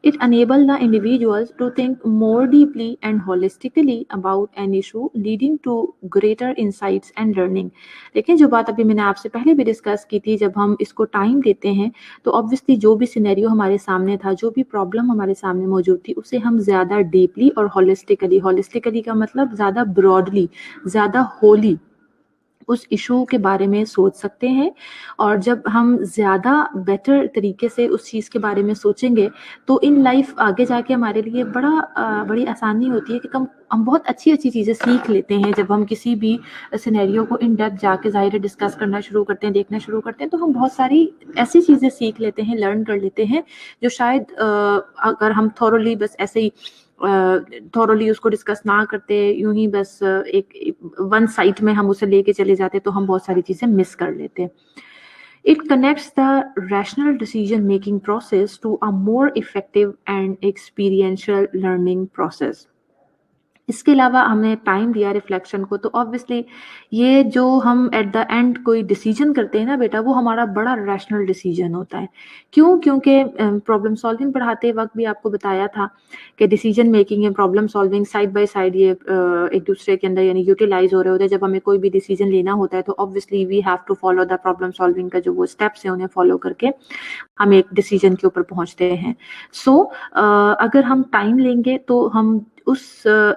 It enables the individuals to think more deeply and holistically about an issue, leading to greater insights and learning. लेकिन जो बात अभी मैंने आपसे पहले भी डिस्कस की थी, जब हम इसको टाइम देते हैं तो ऑब्वियसली जो भी सिनेरियो हमारे सामने था, जो भी प्रॉब्लम हमारे सामने मौजूद थी, उसे हम ज़्यादा डीपली और होलिस्टिकली का मतलब ज़्यादा ब्रॉडली, ज़्यादा होली उस इशू के बारे में सोच सकते हैं। और जब हम ज़्यादा बेटर तरीके से उस चीज़ के बारे में सोचेंगे तो इन लाइफ आगे जाके हमारे लिए बड़ी आसानी होती है कि हम बहुत अच्छी-अच्छी चीज़ें सीख लेते हैं। जब हम किसी भी सिनेरियो को इन डेप्थ जाके ज़ाहिर है डिस्कस करना शुरू करते हैं, देखना शुरू करते हैं, तो हम बहुत सारी ऐसी चीज़ें सीख लेते हैं, लर्न कर लेते हैं, जो शायद अगर हम थॉरोली बस ऐसे ही थॉरोली उसको डिस्कस ना करते, यूं ही बस एक वन साइड में हम उसे लेके चले जाते, तो हम बहुत सारी चीजें मिस कर लेते। It connects the rational decision making process to a more effective and experiential learning process. इसके अलावा हमने टाइम दिया रिफ्लेक्शन को, तो ऑब्वियसली ये जो हम एट द एंड कोई डिसीजन करते हैं ना बेटा, वो हमारा बड़ा रैशनल डिसीजन होता है। क्यों? क्योंकि प्रॉब्लम सॉल्विंग पढ़ाते वक्त भी आपको बताया था कि decision making and problem solving side by side ये एक दूसरे के अंदर यानी यूटिलाइज हो रहे होते हैं। जब हमें कोई भी डिसीजन लेना होता है तो obviously we have to follow the problem solving का जो वो स्टेप्स है, उन्हें फॉलो करके हम एक डिसीजन के ऊपर पहुंचते हैं। सो अगर हम टाइम लेंगे तो हम उस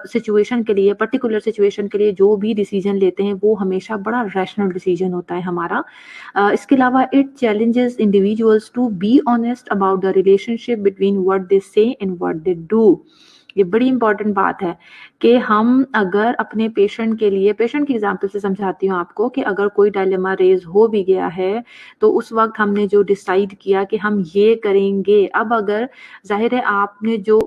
सिचुएशन के लिए, पर्टिकुलर सिचुएशन के लिए जो भी डिसीजन लेते हैं वो हमेशा बड़ा रैशनल डिसीजन होता है हमारा। इसके अलावा it challenges individuals to be honest about the relationship between what they say and what they do. ये बड़ी इंपॉर्टेंट बात है कि हम अगर अपने पेशेंट के लिए, पेशेंट की एग्जांपल से समझाती हूँ आपको, कि अगर कोई डायलेमा रेज हो भी गया है तो उस वक्त हमने जो डिसाइड किया कि हम ये करेंगे, अब अगर जाहिर है आपने जो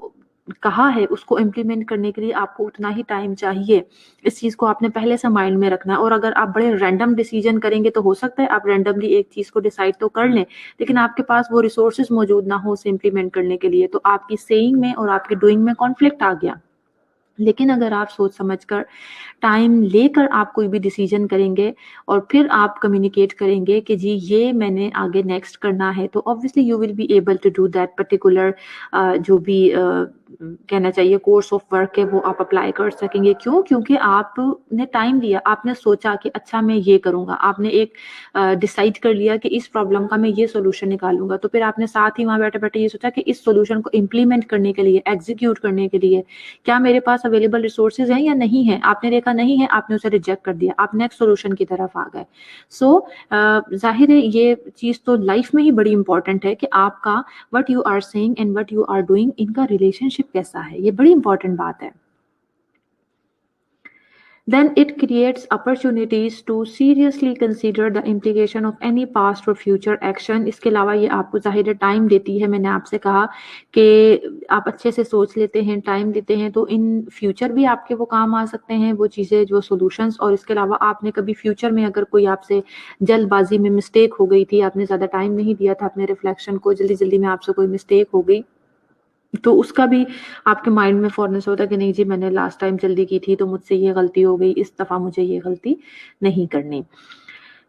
कहा है उसको इम्प्लीमेंट करने के लिए आपको उतना ही टाइम चाहिए। इस चीज़ को आपने पहले से माइंड में रखना है। और अगर आप बड़े रैंडम डिसीजन करेंगे तो हो सकता है आप रैंडमली एक चीज़ को डिसाइड तो कर लें, लेकिन आपके पास वो रिसोर्सेज मौजूद ना हो उसे इम्प्लीमेंट करने के लिए, तो आपकी सेइंग में और आपकी डूइंग में कॉन्फ्लिक्ट आ गया। लेकिन अगर आप सोच समझकर टाइम लेकर आप कोई भी डिसीजन करेंगे और फिर आप कम्युनिकेट करेंगे कि जी ये मैंने आगे नेक्स्ट करना है, तो obviously you will be able to do that particular जो भी कहना चाहिए कोर्स ऑफ वर्क है, वो आप अप्लाई कर सकेंगे। क्यों? क्योंकि आपने टाइम लिया, आपने सोचा कि अच्छा मैं ये करूँगा, आपने एक डिसाइड कर लिया कि इस प्रॉब्लम का मैं ये सोल्यूशन निकालूंगा, तो फिर आपने साथ ही वहाँ बैठे-बैठे ये सोचा कि इस सोल्यूशन को इम्प्लीमेंट करने के लिए, एग्जीक्यूट करने के लिए क्या मेरे पास अवेलेबल रिसोर्सेज हैं या नहीं है? आपने देखा नहीं है, आपने उसे रिजेक्ट कर दिया, आप नेक्स्ट सोल्यूशन की तरफ आ गए। सो ज़ाहिर है ये चीज़ तो लाइफ में ही बड़ी इंपॉर्टेंट है कि आपका what you are saying and what you are doing, इनका रिलेशनशिप कैसा है, ये बड़ी इंपॉर्टेंट बात है। Then it creates opportunities to seriously consider the implication of any past or future action. इसके अलावा ये आपको ज़ाहिर टाइम देती है, मैंने आपसे कहा कि आप अच्छे से सोच लेते हैं, टाइम देते हैं, तो इन फ्यूचर भी आपके वो काम आ सकते हैं वो चीज़ें, जो सॉल्यूशंस। और इसके अलावा आपने कभी फ्यूचर में अगर कोई आपसे जल्दबाजी में मिस्टेक हो गई थी, आपने ज़्यादा टाइम नहीं दिया था अपने रिफ्लेक्शन को, जल्दी-जल्दी में आपसे कोई मिस्टेक हो गई, तो उसका भी आपके माइंड में फ़ौरन से होता है कि नहीं जी मैंने लास्ट टाइम जल्दी की थी तो मुझसे ये गलती हो गई, इस दफ़ा मुझे ये गलती नहीं करनी।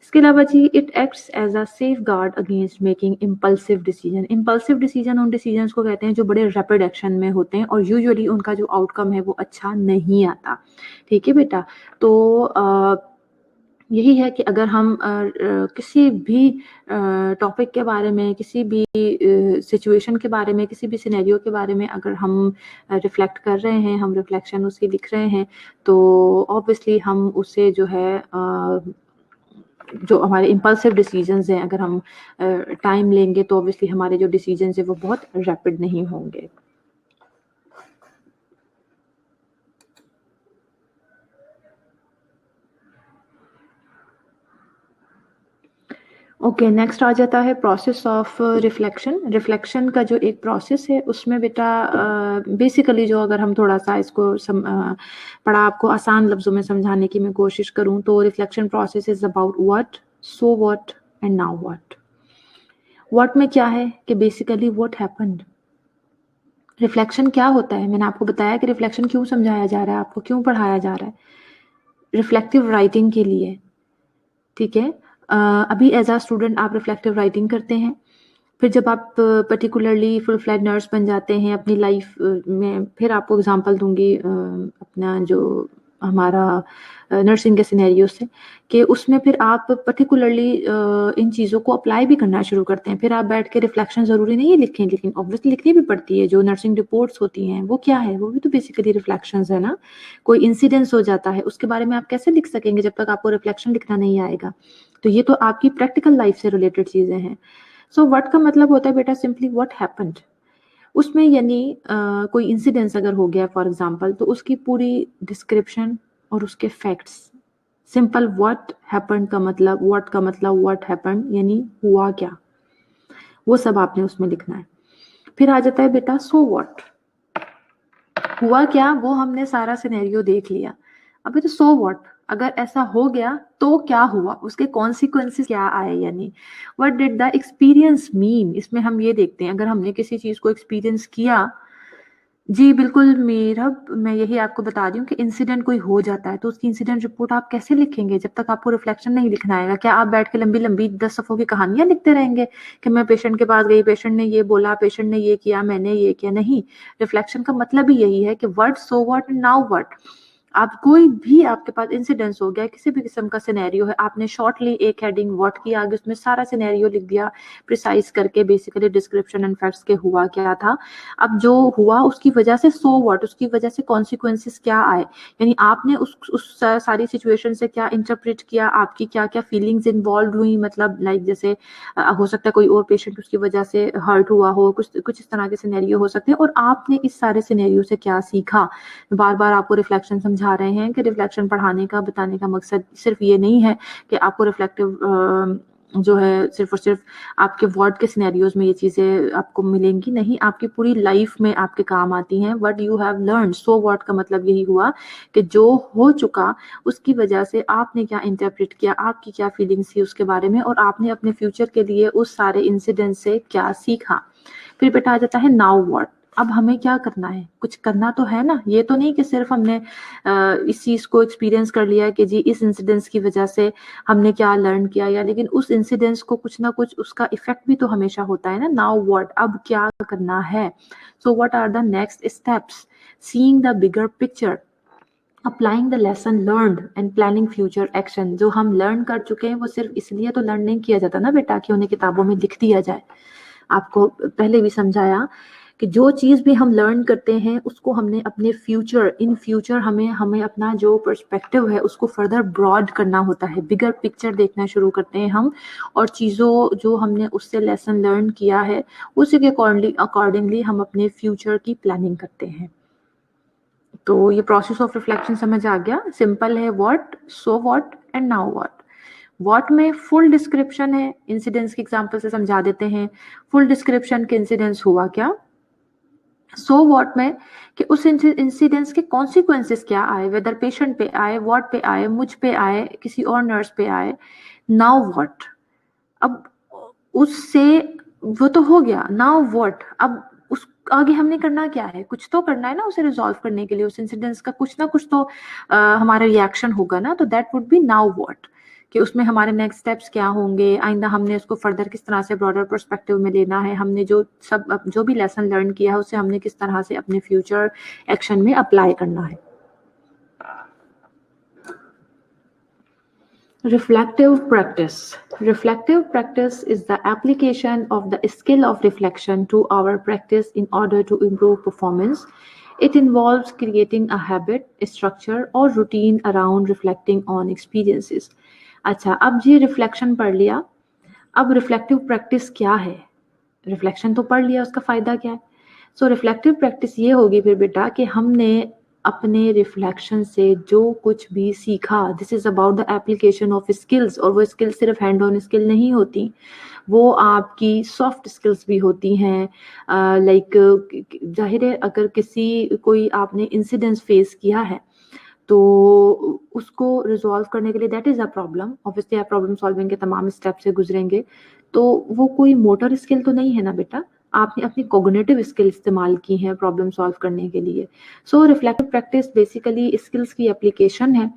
इसके अलावा जी it acts as a safeguard against making impulsive decision. Impulsive decision उन डिसीजंस को कहते हैं जो बड़े रैपिड एक्शन में होते हैं और यूजुअली उनका जो आउटकम है वो अच्छा नहीं आता। ठीक है बेटा? तो यही है कि अगर हम किसी भी टॉपिक के बारे में, किसी भी सिचुएशन के बारे में, किसी भी सिनेरियो के बारे में अगर हम रिफ्लेक्ट कर रहे हैं, हम रिफ्लेक्शन उसकी लिख रहे हैं, तो ऑब्वियसली हम उसे जो है जो हमारे इम्पल्सिव डिसीजंस हैं, अगर हम टाइम लेंगे तो ऑब्वियसली हमारे जो डिसीजंस हैं वो बहुत रैपिड नहीं होंगे। ओके, नेक्स्ट आ जाता है प्रोसेस ऑफ रिफ्लेक्शन। रिफ्लेक्शन का जो एक प्रोसेस है उसमें बेटा बेसिकली जो अगर हम थोड़ा सा इसको बड़ा आपको आसान लफ्ज़ों में समझाने की मैं कोशिश करूँ तो reflection process is about what, so what and now what. What में क्या है कि बेसिकली व्हाट हैपेंड, रिफ्लेक्शन क्या होता है? मैंने आपको बताया कि रिफ्लेक्शन क्यों समझाया जा रहा है, आपको क्यों पढ़ाया जा रहा है, रिफ्लेक्टिव राइटिंग के लिए, ठीक है। अभी एज अ स्टूडेंट आप रिफ्लेक्टिव राइटिंग करते हैं, फिर जब आप पर्टिकुलरली फुल फ्लैग नर्स बन जाते हैं अपनी लाइफ में, फिर आपको एग्जांपल दूंगी अपना जो हमारा नर्सिंग के सिनेरियो से, कि उसमें फिर आप पर्टिकुलरली इन चीज़ों को अप्लाई भी करना शुरू करते हैं। फिर आप बैठ के रिफ्लेक्शन ज़रूरी नहीं है लिखें, लेकिन ऑब्वियसली लिखनी भी पड़ती है। जो नर्सिंग रिपोर्ट्स होती हैं वो क्या है, वो भी तो बेसिकली रिफ्लेक्शंस है ना। कोई इंसिडेंस हो जाता है, उसके बारे में आप कैसे लिख सकेंगे जब तक आपको रिफ्लेक्शन लिखना नहीं आएगा। तो ये तो आपकी प्रैक्टिकल लाइफ से रिलेटेड चीज़ें हैं। सो व्हाट का मतलब होता है बेटा सिंपली व्हाट हैपेंड। उसमें यानी कोई इंसिडेंस अगर हो गया फॉर एग्जांपल, तो उसकी पूरी डिस्क्रिप्शन और उसके फैक्ट्स। सिंपल व्हाट हैपेंड का मतलब, व्हाट का मतलब व्हाट हैपेंड, यानी हुआ क्या, वो सब आपने उसमें लिखना है। फिर आ जाता है बेटा सो व्हाट। हुआ क्या, वो हमने सारा सिनेरियो देख लिया। अभी तो सो व्हाट, अगर ऐसा हो गया तो क्या हुआ, उसके कॉन्सिक्वेंसेस क्या आए, यानी what did the experience mean. इसमें हम ये देखते हैं, अगर हमने किसी चीज को एक्सपीरियंस किया, जी बिल्कुल मेरा, मैं यही आपको बता रही हूँ कि इंसिडेंट कोई हो जाता है तो उसकी इंसिडेंट रिपोर्ट आप कैसे लिखेंगे जब तक आपको रिफ्लेक्शन नहीं लिखना आएगा। क्या आप बैठ के लंबी लंबी 10 सफ़ों की कहानियां लिखते रहेंगे कि मैं पेशेंट के पास गई, पेशेंट ने ये बोला, पेशेंट ने ये किया, मैंने ये किया? नहीं, रिफ्लेक्शन का मतलब ही यही है कि what, so what, now what. आप कोई भी, आपके पास इंसिडेंस हो गया, किसी भी किस्म का सिनेरियो है, आपने शॉर्टली एक हेडिंग व्हाट की, आगे उसमें सारा सिनेरियो लिख दिया प्रिसाइज करके, बेसिकली डिस्क्रिप्शन एंड फैक्ट्स के हुआ क्या था। अब जो हुआ उसकी वजह से सो व्हाट, उसकी वजह से कॉन्सिक्वेंसेस क्या आए, यानी आपने उस सारी सिचुएशन से क्या इंटरप्रेट किया, आपकी क्या क्या फीलिंग्स इन्वॉल्व हुई। मतलब लाइक जैसे हो सकता है कोई और पेशेंट उसकी वजह से हर्ट हुआ हो, कुछ कुछ इस तरह के सिनेरियो हो सकते हैं, और आपने इस सारे सिनेरियो से क्या सीखा। बार बार आपको रिफ्लेक्शन समझा रहे हैं कि रिफ्लेक्शन पढ़ाने का, बताने का मकसद सिर्फ ये नहीं है कि आपको रिफ्लेक्टिव जो है सिर्फ और सिर्फ आपके वार्ड के सिनेरियोज में ये चीजें आपको मिलेंगी, नहीं, आपकी पूरी लाइफ में आपके काम आती हैं। What you have learn, so what का मतलब यही हुआ कि जो हो चुका उसकी वजह से आपने क्या इंटरप्रेट किया, आपकी क्या फीलिंग्स थी उसके बारे में, और आपने अपने फ्यूचर के लिए उस सारे इंसिडेंट से क्या सीखा। फिर बेटा आ जाता है नाउ व्हाट। अब हमें क्या करना है, कुछ करना तो है ना। ये तो नहीं कि सिर्फ हमने इस चीज को एक्सपीरियंस कर लिया कि जी इस इंसिडेंस की वजह से हमने क्या लर्न किया, या लेकिन उस इंसिडेंस को कुछ ना कुछ उसका इफेक्ट भी तो हमेशा होता है ना। नाउ व्हाट, अब क्या करना है। So what are the next steps, seeing the bigger picture, applying the lesson learned and planning future action. जो हम लर्न कर चुके हैं वो सिर्फ इसलिए तो लर्न नहीं किया जाता ना बेटा कि उन्हें किताबों में लिख दिया जाए। आपको पहले भी समझाया कि जो चीज भी हम लर्न करते हैं उसको हमने अपने फ्यूचर, इन फ्यूचर हमें हमें अपना जो पर्सपेक्टिव है उसको फर्दर ब्रॉड करना होता है, बिगर पिक्चर देखना शुरू करते हैं हम, और चीज़ों जो हमने उससे लेसन लर्न किया है उसी के अकॉर्डिंगली हम अपने फ्यूचर की प्लानिंग करते हैं। तो ये प्रोसेस ऑफ रिफ्लेक्शन समझ आ गया, सिंपल है। What, so what and now what. What में फुल डिस्क्रिप्शन है, इंसिडेंट्स के एग्जांपल से समझा देते हैं फुल डिस्क्रिप्शन के इंसिडेंट्स हुआ क्या। सो व्हाट में कि उस इंसिडेंट्स के कॉन्सिक्वेंसेस क्या आए, वेदर पेशेंट पे आए, वार्ड पे आए, मुझ पे आए, किसी और नर्स पे आए। नाउ व्हाट, अब उससे वो तो हो गया, नाउ व्हाट, अब उस आगे हमने करना क्या है, कुछ तो करना है ना उसे रिजॉल्व करने के लिए। उस इंसिडेंट्स का कुछ ना कुछ तो हमारा रिएक्शन होगा ना, तो that would be now what, कि उसमें हमारे नेक्स्ट स्टेप्स क्या होंगे, आइंदा हमने उसको फर्दर किस तरह से ब्रॉडर पर्सपेक्टिव में लेना है, हमने जो भी लेसन लर्न किया है उसे हमने किस तरह से अपने फ्यूचर एक्शन में अप्लाई करना है। Reflective practice. Reflective practice is the application of the skill of reflection to our practice in order to improve performance. It involves creating a habit, structure or routine around reflecting on experiences. अच्छा, अब ये reflection पढ़ लिया, अब reflective practice क्या है। Reflection तो पढ़ लिया, उसका फायदा क्या है। सो रिफ्लेक्टिव प्रैक्टिस ये होगी फिर बेटा कि हमने अपने रिफ्लेक्शन से जो कुछ भी सीखा, this is about the application of skills, और वो स्किल्स सिर्फ हैंड ऑन स्किल नहीं होती, वो आपकी सॉफ्ट स्किल्स भी होती हैं। लाइक जाहिर है अगर कोई आपने इंसिडेंस फेस किया है तो उसको रिजॉल्व करने के लिए, that is a problem, obviously आप प्रॉब्लम सॉल्विंग के तमाम स्टेप से गुजरेंगे, तो वो कोई मोटर स्किल तो नहीं है ना बेटा। आपने अपनी कॉग्निटिव स्किल इस्तेमाल की है प्रॉब्लम सॉल्व करने के लिए। सो रिफ्लेक्टिव प्रैक्टिस बेसिकली स्किल्स की एप्लीकेशन है,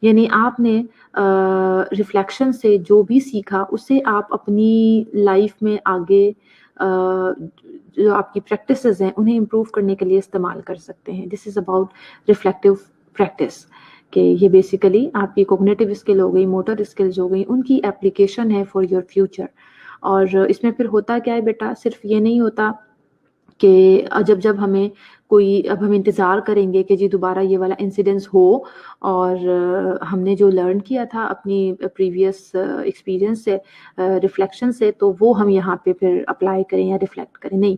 यानी आपने रिफ्लेक्शन से जो भी सीखा उसे आप अपनी लाइफ में आगे जो आपकी प्रैक्टिसेस हैं उन्हें इम्प्रूव करने के लिए इस्तेमाल कर सकते हैं। This is about reflective practice कि ये बेसिकली आपकी कॉग्निटिव स्किल हो गई, मोटर स्किल्स हो गई, उनकी एप्लीकेशन है फॉर योर फ्यूचर। और इसमें फिर होता क्या है बेटा, सिर्फ ये नहीं होता कि जब हमें कोई, अब हम इंतज़ार करेंगे कि जी दोबारा ये वाला इंसिडेंस हो और हमने जो लर्न किया था अपनी प्रीवियस एक्सपीरियंस से, रिफ्लेक्शन से, तो वो हम यहाँ पे फिर अप्लाई करें या रिफ्लेक्ट करें, नहीं।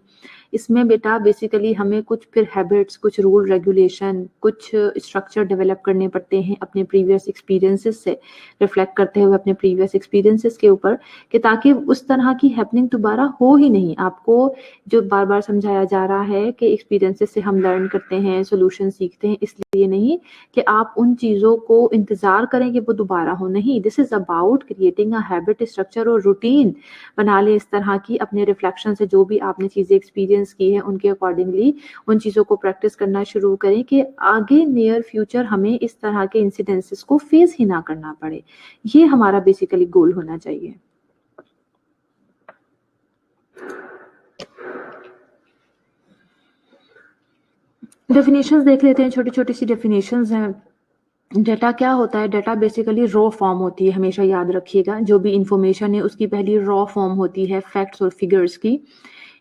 इसमें बेटा बेसिकली हमें कुछ फिर हैबिट्स, कुछ रूल रेगुलेशन, कुछ स्ट्रक्चर डेवलप करने पड़ते हैं अपने प्रीवियस एक्सपीरियंसेस से, रिफ्लेक्ट करते हुए अपने प्रीवियस एक्सपीरियंसेस के ऊपर, कि ताकि उस तरह की हैपनिंग दोबारा हो ही नहीं। आपको जो बार-बार समझाया जा रहा है कि एक्सपीरियंसेस से हम लर्न करते हैं, सॉल्यूशन सीखते हैं, इसलिए नहीं कि आप उन चीज़ों को इंतज़ार करें कि वो दोबारा हो, नहीं। This is about creating a habit, structure और रूटीन बना लें इस तरह की अपने रिफ्लेक्शन से, जो भी आपने चीज़ें एक्सपीरियंस की हैं उनके अकॉर्डिंगली उन चीज़ों को प्रैक्टिस करना शुरू करें कि आगे नियर फ्यूचर हमें इस तरह के इंसिडेंसेस को फेस ही ना करना पड़े। ये हमारा बेसिकली गोल होना चाहिए। डेफिनेशंस देख लेते हैं, छोटी-छोटी सी डेफिनेशंस हैं। डेटा क्या होता है? डेटा बेसिकली रॉ फॉर्म होती है, हमेशा याद रखिएगा। जो भी इन्फॉर्मेशन है उसकी पहली रॉ फॉर्म होती है फैक्ट्स और फिगर्स की।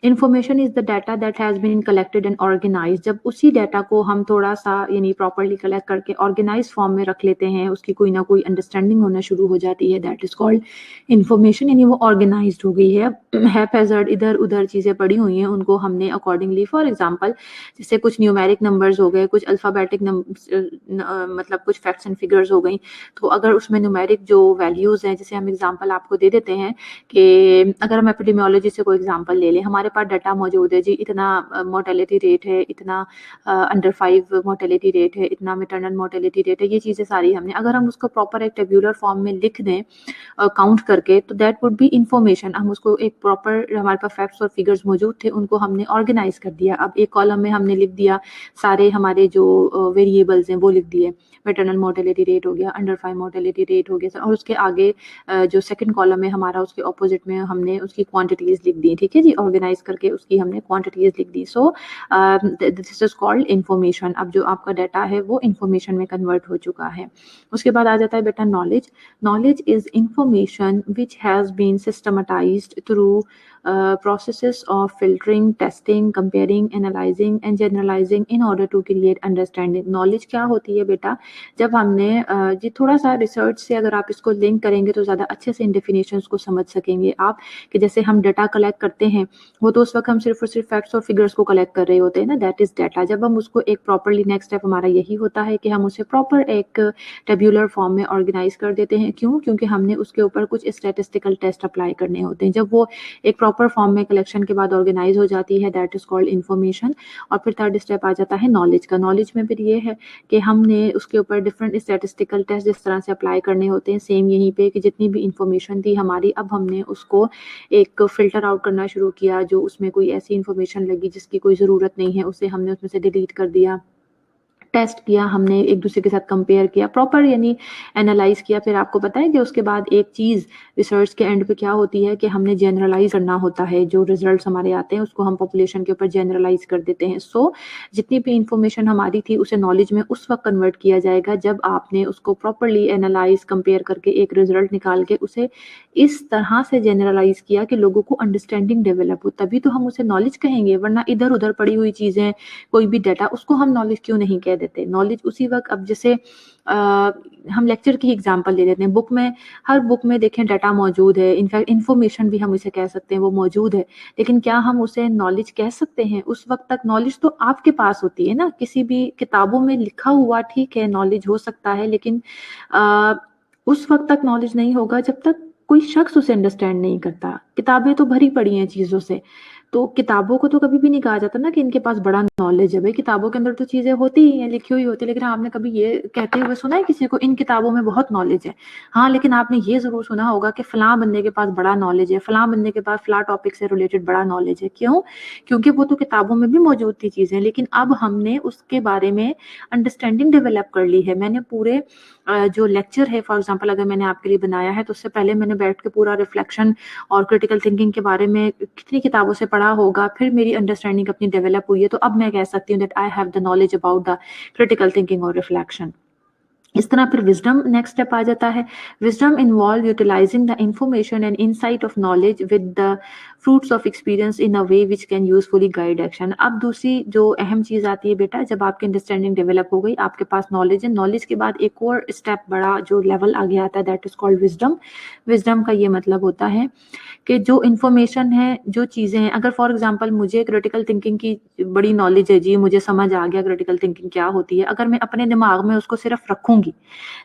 Information is the data that has been collected and organised. जब उसी डाटा को हम थोड़ा-सा यानी प्रॉपर्ली कलेक्ट करके ऑर्गेनाइज़ फॉर्म में रख लेते हैं, उसकी कोई ना कोई अंडरस्टैंडिंग होना शुरू हो जाती है, दैट इज़ कॉल्ड इन्फॉर्मेशन, यानी वो ऑर्गेनाइज्ड हो गई है। हैपहैज़र्ड इधर-उधर चीज़ें पड़ी हुई हैं, उनको हमने अकॉर्डिंगली, फॉर एग्ज़ाम्पल जैसे कुछ न्यूमेरिक नंबर्स हो गए, कुछ अल्फ़ाबेटिक मतलब कुछ फैक्ट्स एंड फिगर्स हो गई। तो अगर उसमें न्यूमेरिक जो वैल्यूज़ हैं, जैसे हम एग्ज़ाम्पल आपको दे देते हैं कि अगर हम एपिडेमियोलॉजी से कोई एग्ज़ाम्पल ले लें, हमारे पास डाटा मौजूद है जी, इतना मोर्टेलिटी रेट है, इतना अंडर 5 मोर्टेलिटी रेट है, इतना मैटरनल मोर्टेलिटी रेट है, ये चीज़ें सारी हमने, अगर हम उसको प्रॉपर एक टेब्यूलर फॉर्म में लिख दें काउंट करके, तो दैट वुड बी इन्फॉर्मेशन। हम उसको एक प्रॉपर, हमारे पास फैक्ट्स और फिगर्स मौजूद थे, उनको हमने ऑर्गेनाइज कर दिया। अब एक कॉलम में हमने लिख दिया सारे हमारे जो वेरिएबल्स हैं वो लिख दिए, मैटरनल मोर्टेलिटी रेट हो गया, अंडर 5 मोर्टेलिटी रेट हो गया, और उसके आगे जो सेकंड कॉलम है हमारा, उसके ऑपोजिट में हमने उसकी क्वांटिटीज लिख दी, ठीक है जी, ऑर्गेनाइज करके उसकी हमने क्वांटिटीज लिख दी। So this is called information. अब जो आपका डाटा है वो इन्फॉर्मेशन में कन्वर्ट हो चुका है। उसके बाद आ जाता है बेटा knowledge. Knowledge is information which has been systematised through processes of filtering, testing, comparing, analyzing and generalizing in order to create understanding. Knowledge क्या होती है बेटा? जब हमने जी थोड़ा सा रिसर्च से अगर आप इसको लिंक करेंगे तो ज़्यादा अच्छे से इन डेफिनेशंस को समझ सकेंगे आप, कि जैसे हम डाटा कलेक्ट करते हैं, वो तो उस वक्त हम सिर्फ और सिर्फ फैक्ट्स और फिगर्स को कलेक्ट कर रहे होते हैं ना, दैट इज़ डाटा। जब हम उसको एक प्रॉपरली, नेक्स्ट स्टेप हमारा यही होता है कि हम उसे प्रॉपर एक टेब्यूलर फॉर्म में ऑर्गेनाइज कर देते हैं। क्यों? क्योंकि हमने उसके ऊपर कुछ स्टैटिस्टिकल टेस्ट अप्लाई करने होते हैं। जब वो एक प्रॉपर फॉर्म में कलेक्शन के बाद ऑर्गेनाइज हो जाती है, दैट इज कॉल्ड इन्फॉर्मेशन। और फिर थर्ड स्टेप आ जाता है नॉलेज का। नॉलेज में फिर ये है कि हमने उसके ऊपर डिफरेंट स्टैटिस्टिकल टेस्ट जिस तरह से अप्लाई करने होते हैं, सेम यहीं पे कि जितनी भी इंफॉर्मेशन थी हमारी, अब हमने उसको एक फ़िल्टर आउट करना शुरू किया। जो उसमें कोई ऐसी इंफॉर्मेशन लगी जिसकी कोई ज़रूरत नहीं है, उसे हमने उसमें से डिलीट कर दिया। टेस्ट किया हमने, एक दूसरे के साथ कंपेयर किया, प्रॉपर यानी एनालाइज किया। फिर आपको पता है कि उसके बाद एक चीज़ रिसर्च के एंड पे क्या होती है कि हमने जनरलाइज करना होता है। जो रिजल्ट्स हमारे आते हैं उसको हम पॉपुलेशन के ऊपर जनरलाइज कर देते हैं। सो जितनी भी इंफॉर्मेशन हमारी थी उसे नॉलेज में उस वक्त कन्वर्ट किया जाएगा जब आपने उसको प्रॉपरली एनालाइज, कंपेयर करके एक रिजल्ट निकाल के उसे इस तरह से जनरलाइज किया कि लोगों को अंडरस्टैंडिंग डेवलप हो, तभी तो हम उसे नॉलेज कहेंगे। वरना इधर उधर पड़ी हुई चीज़ें, कोई भी डाटा, उसको हम नॉलेज क्यों नहीं कह देते? नॉलेज उसी वक्त, अब जैसे हम लेक्चर की एग्जांपल ले लेते हैं। बुक में, हर बुक में देखें डाटा मौजूद है, इनफैक्ट इन्फॉर्मेशन भी हम इसे कह सकते हैं, वो मौजूद है। लेकिन क्या हम उसे नॉलेज कह सकते हैं? उस वक्त तक नॉलेज तो आपके पास होती है ना, किसी भी किताबों में लिखा हुआ ठीक है नॉलेज हो सकता है, लेकिन उस वक्त तक नॉलेज नहीं होगा जब तक कोई शख्स उसे अंडरस्टैंड नहीं करता। किताबें तो भरी पड़ी हैं चीज़ों से, तो किताबों को तो कभी भी नहीं कहा जाता ना कि इनके पास बड़ा नॉलेज है। भाई किताबों के अंदर तो चीजें होती ही हैं, लिखी हुई होती है, लेकिन आपने कभी ये कहते हुए सुना है किसी को इन किताबों में बहुत नॉलेज है? हाँ, लेकिन आपने ये जरूर सुना होगा कि फलां बंदे के पास बड़ा नॉलेज है, फलां बंदे के पास फलां टॉपिक से रिलेटेड बड़ा नॉलेज है। क्यों? क्योंकि वो तो किताबों में भी मौजूद थी चीजें, लेकिन अब हमने उसके बारे में अंडरस्टैंडिंग डेवलप कर ली है। मैंने पूरे जो लेक्चर है, फॉर एग्जाम्पल अगर मैंने आपके लिए बनाया है, तो उससे पहले मैंने बैठ के पूरा रिफ्लेक्शन और क्रिटिकल थिंकिंग के बारे में कितनी किताबों से पढ़ा होगा, फिर मेरी अंडरस्टैंडिंग अपनी डेवलप हुई है। तो अब मैं कह सकती हूँ that I have the knowledge about the critical thinking और रिफ्लेक्शन। इस तरह फिर विजडम नेक्स्ट स्टेप आ जाता है। Wisdom involve utilising the information and insight of knowledge with the fruits of experience in a way which can usefully guide action. अब दूसरी जो अहम चीज आती है बेटा, जब आपकी अंडरस्टैंडिंग डेवलप हो गई, आपके पास नॉलेज है, नॉलेज के बाद एक और स्टेप बड़ा जो लेवल आगे आता है, that is called wisdom. Wisdom का ये मतलब होता है कि जो इन्फॉर्मेशन है, जो चीज़ें हैं, अगर फॉर एग्जांपल मुझे क्रिटिकल थिंकिंग की बड़ी नॉलेज है जी, मुझे समझ आ गया क्रिटिकल थिंकिंग क्या होती है, अगर मैं अपने दिमाग में उसको सिर्फ रखूंगी,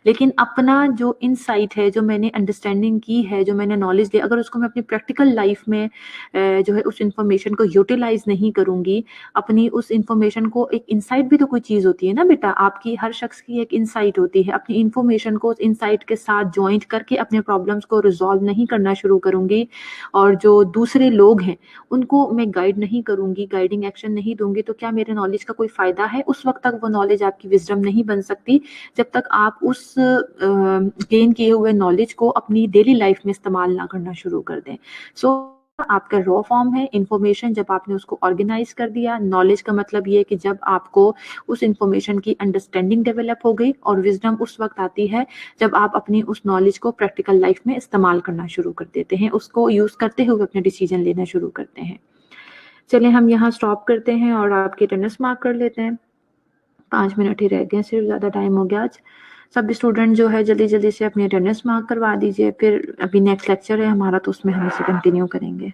लेकिन अपना जो इनसाइट है, जो मैंने अंडरस्टैंडिंग की है, जो मैंने नॉलेज ली, अगर उसको मैं अपनी प्रैक्टिकल लाइफ में जो है उस इंफॉर्मेशन को यूटिलाइज नहीं करूंगी, अपनी उस इंफॉर्मेशन को, एक इनसाइट भी तो कोई चीज़ होती है ना बेटा, आपकी हर शख्स की एक इनसाइट होती है, अपनी इंफॉर्मेशन को उस इनसाइट के साथ ज्वाइंट करके अपने प्रॉब्लम्स को रिजॉल्व नहीं करना शुरू करूंगी, और जो दूसरे लोग हैं उनको मैं गाइड नहीं करूंगी, गाइडिंग एक्शन नहीं दूंगी, तो क्या मेरे नॉलेज का कोई फायदा है? उस वक्त तक वो नॉलेज आपकी विजडम नहीं बन सकती, जब तक आप उस गेन किए हुए नॉलेज को अपनी डेली लाइफ में इस्तेमाल ना करना शुरू कर दें। सो आपका रॉ फॉर्म है इंफॉर्मेशन, जब आपने उसको ऑर्गेनाइज कर दिया। नॉलेज का मतलब ये है कि जब आपको उस इंफॉर्मेशन की अंडरस्टैंडिंग डेवलप हो गई, और विजडम उस वक्त आती है जब आप अपनी उस नॉलेज को प्रैक्टिकल लाइफ में इस्तेमाल करना शुरू कर देते हैं, उसको यूज करते हुए अपने डिसीजन लेना शुरू करते हैं। चलिए हम यहाँ स्टॉप करते हैं और आपकी अटेंडेंस मार्क कर लेते हैं। 5 मिनट ही रह गए, सिर्फ ज़्यादा टाइम हो गया आज। सब स्टूडेंट जो है जल्दी जल्दी से अपनी अटेंडेंस मार्क करवा दीजिए, फिर अभी नेक्स्ट लेक्चर है हमारा, तो उसमें हम इसे कंटिन्यू करेंगे।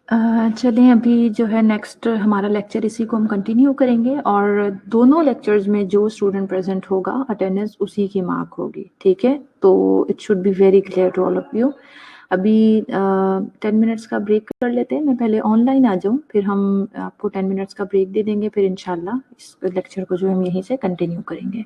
चलें अभी जो है नेक्स्ट हमारा लेक्चर इसी को हम कंटिन्यू करेंगे और दोनों लेक्चर्स में जो स्टूडेंट प्रेज़ेंट होगा अटेंडेंस उसी की मार्क होगी, ठीक है? तो it should be very clear to all of you. अभी 10 मिनट्स का ब्रेक कर लेते हैं, मैं पहले ऑनलाइन आ जाऊँ, फिर हम आपको 10 मिनट्स का ब्रेक दे देंगे, फिर इंशाल्लाह इस लेक्चर को जो हम यहीं से कंटिन्यू करेंगे।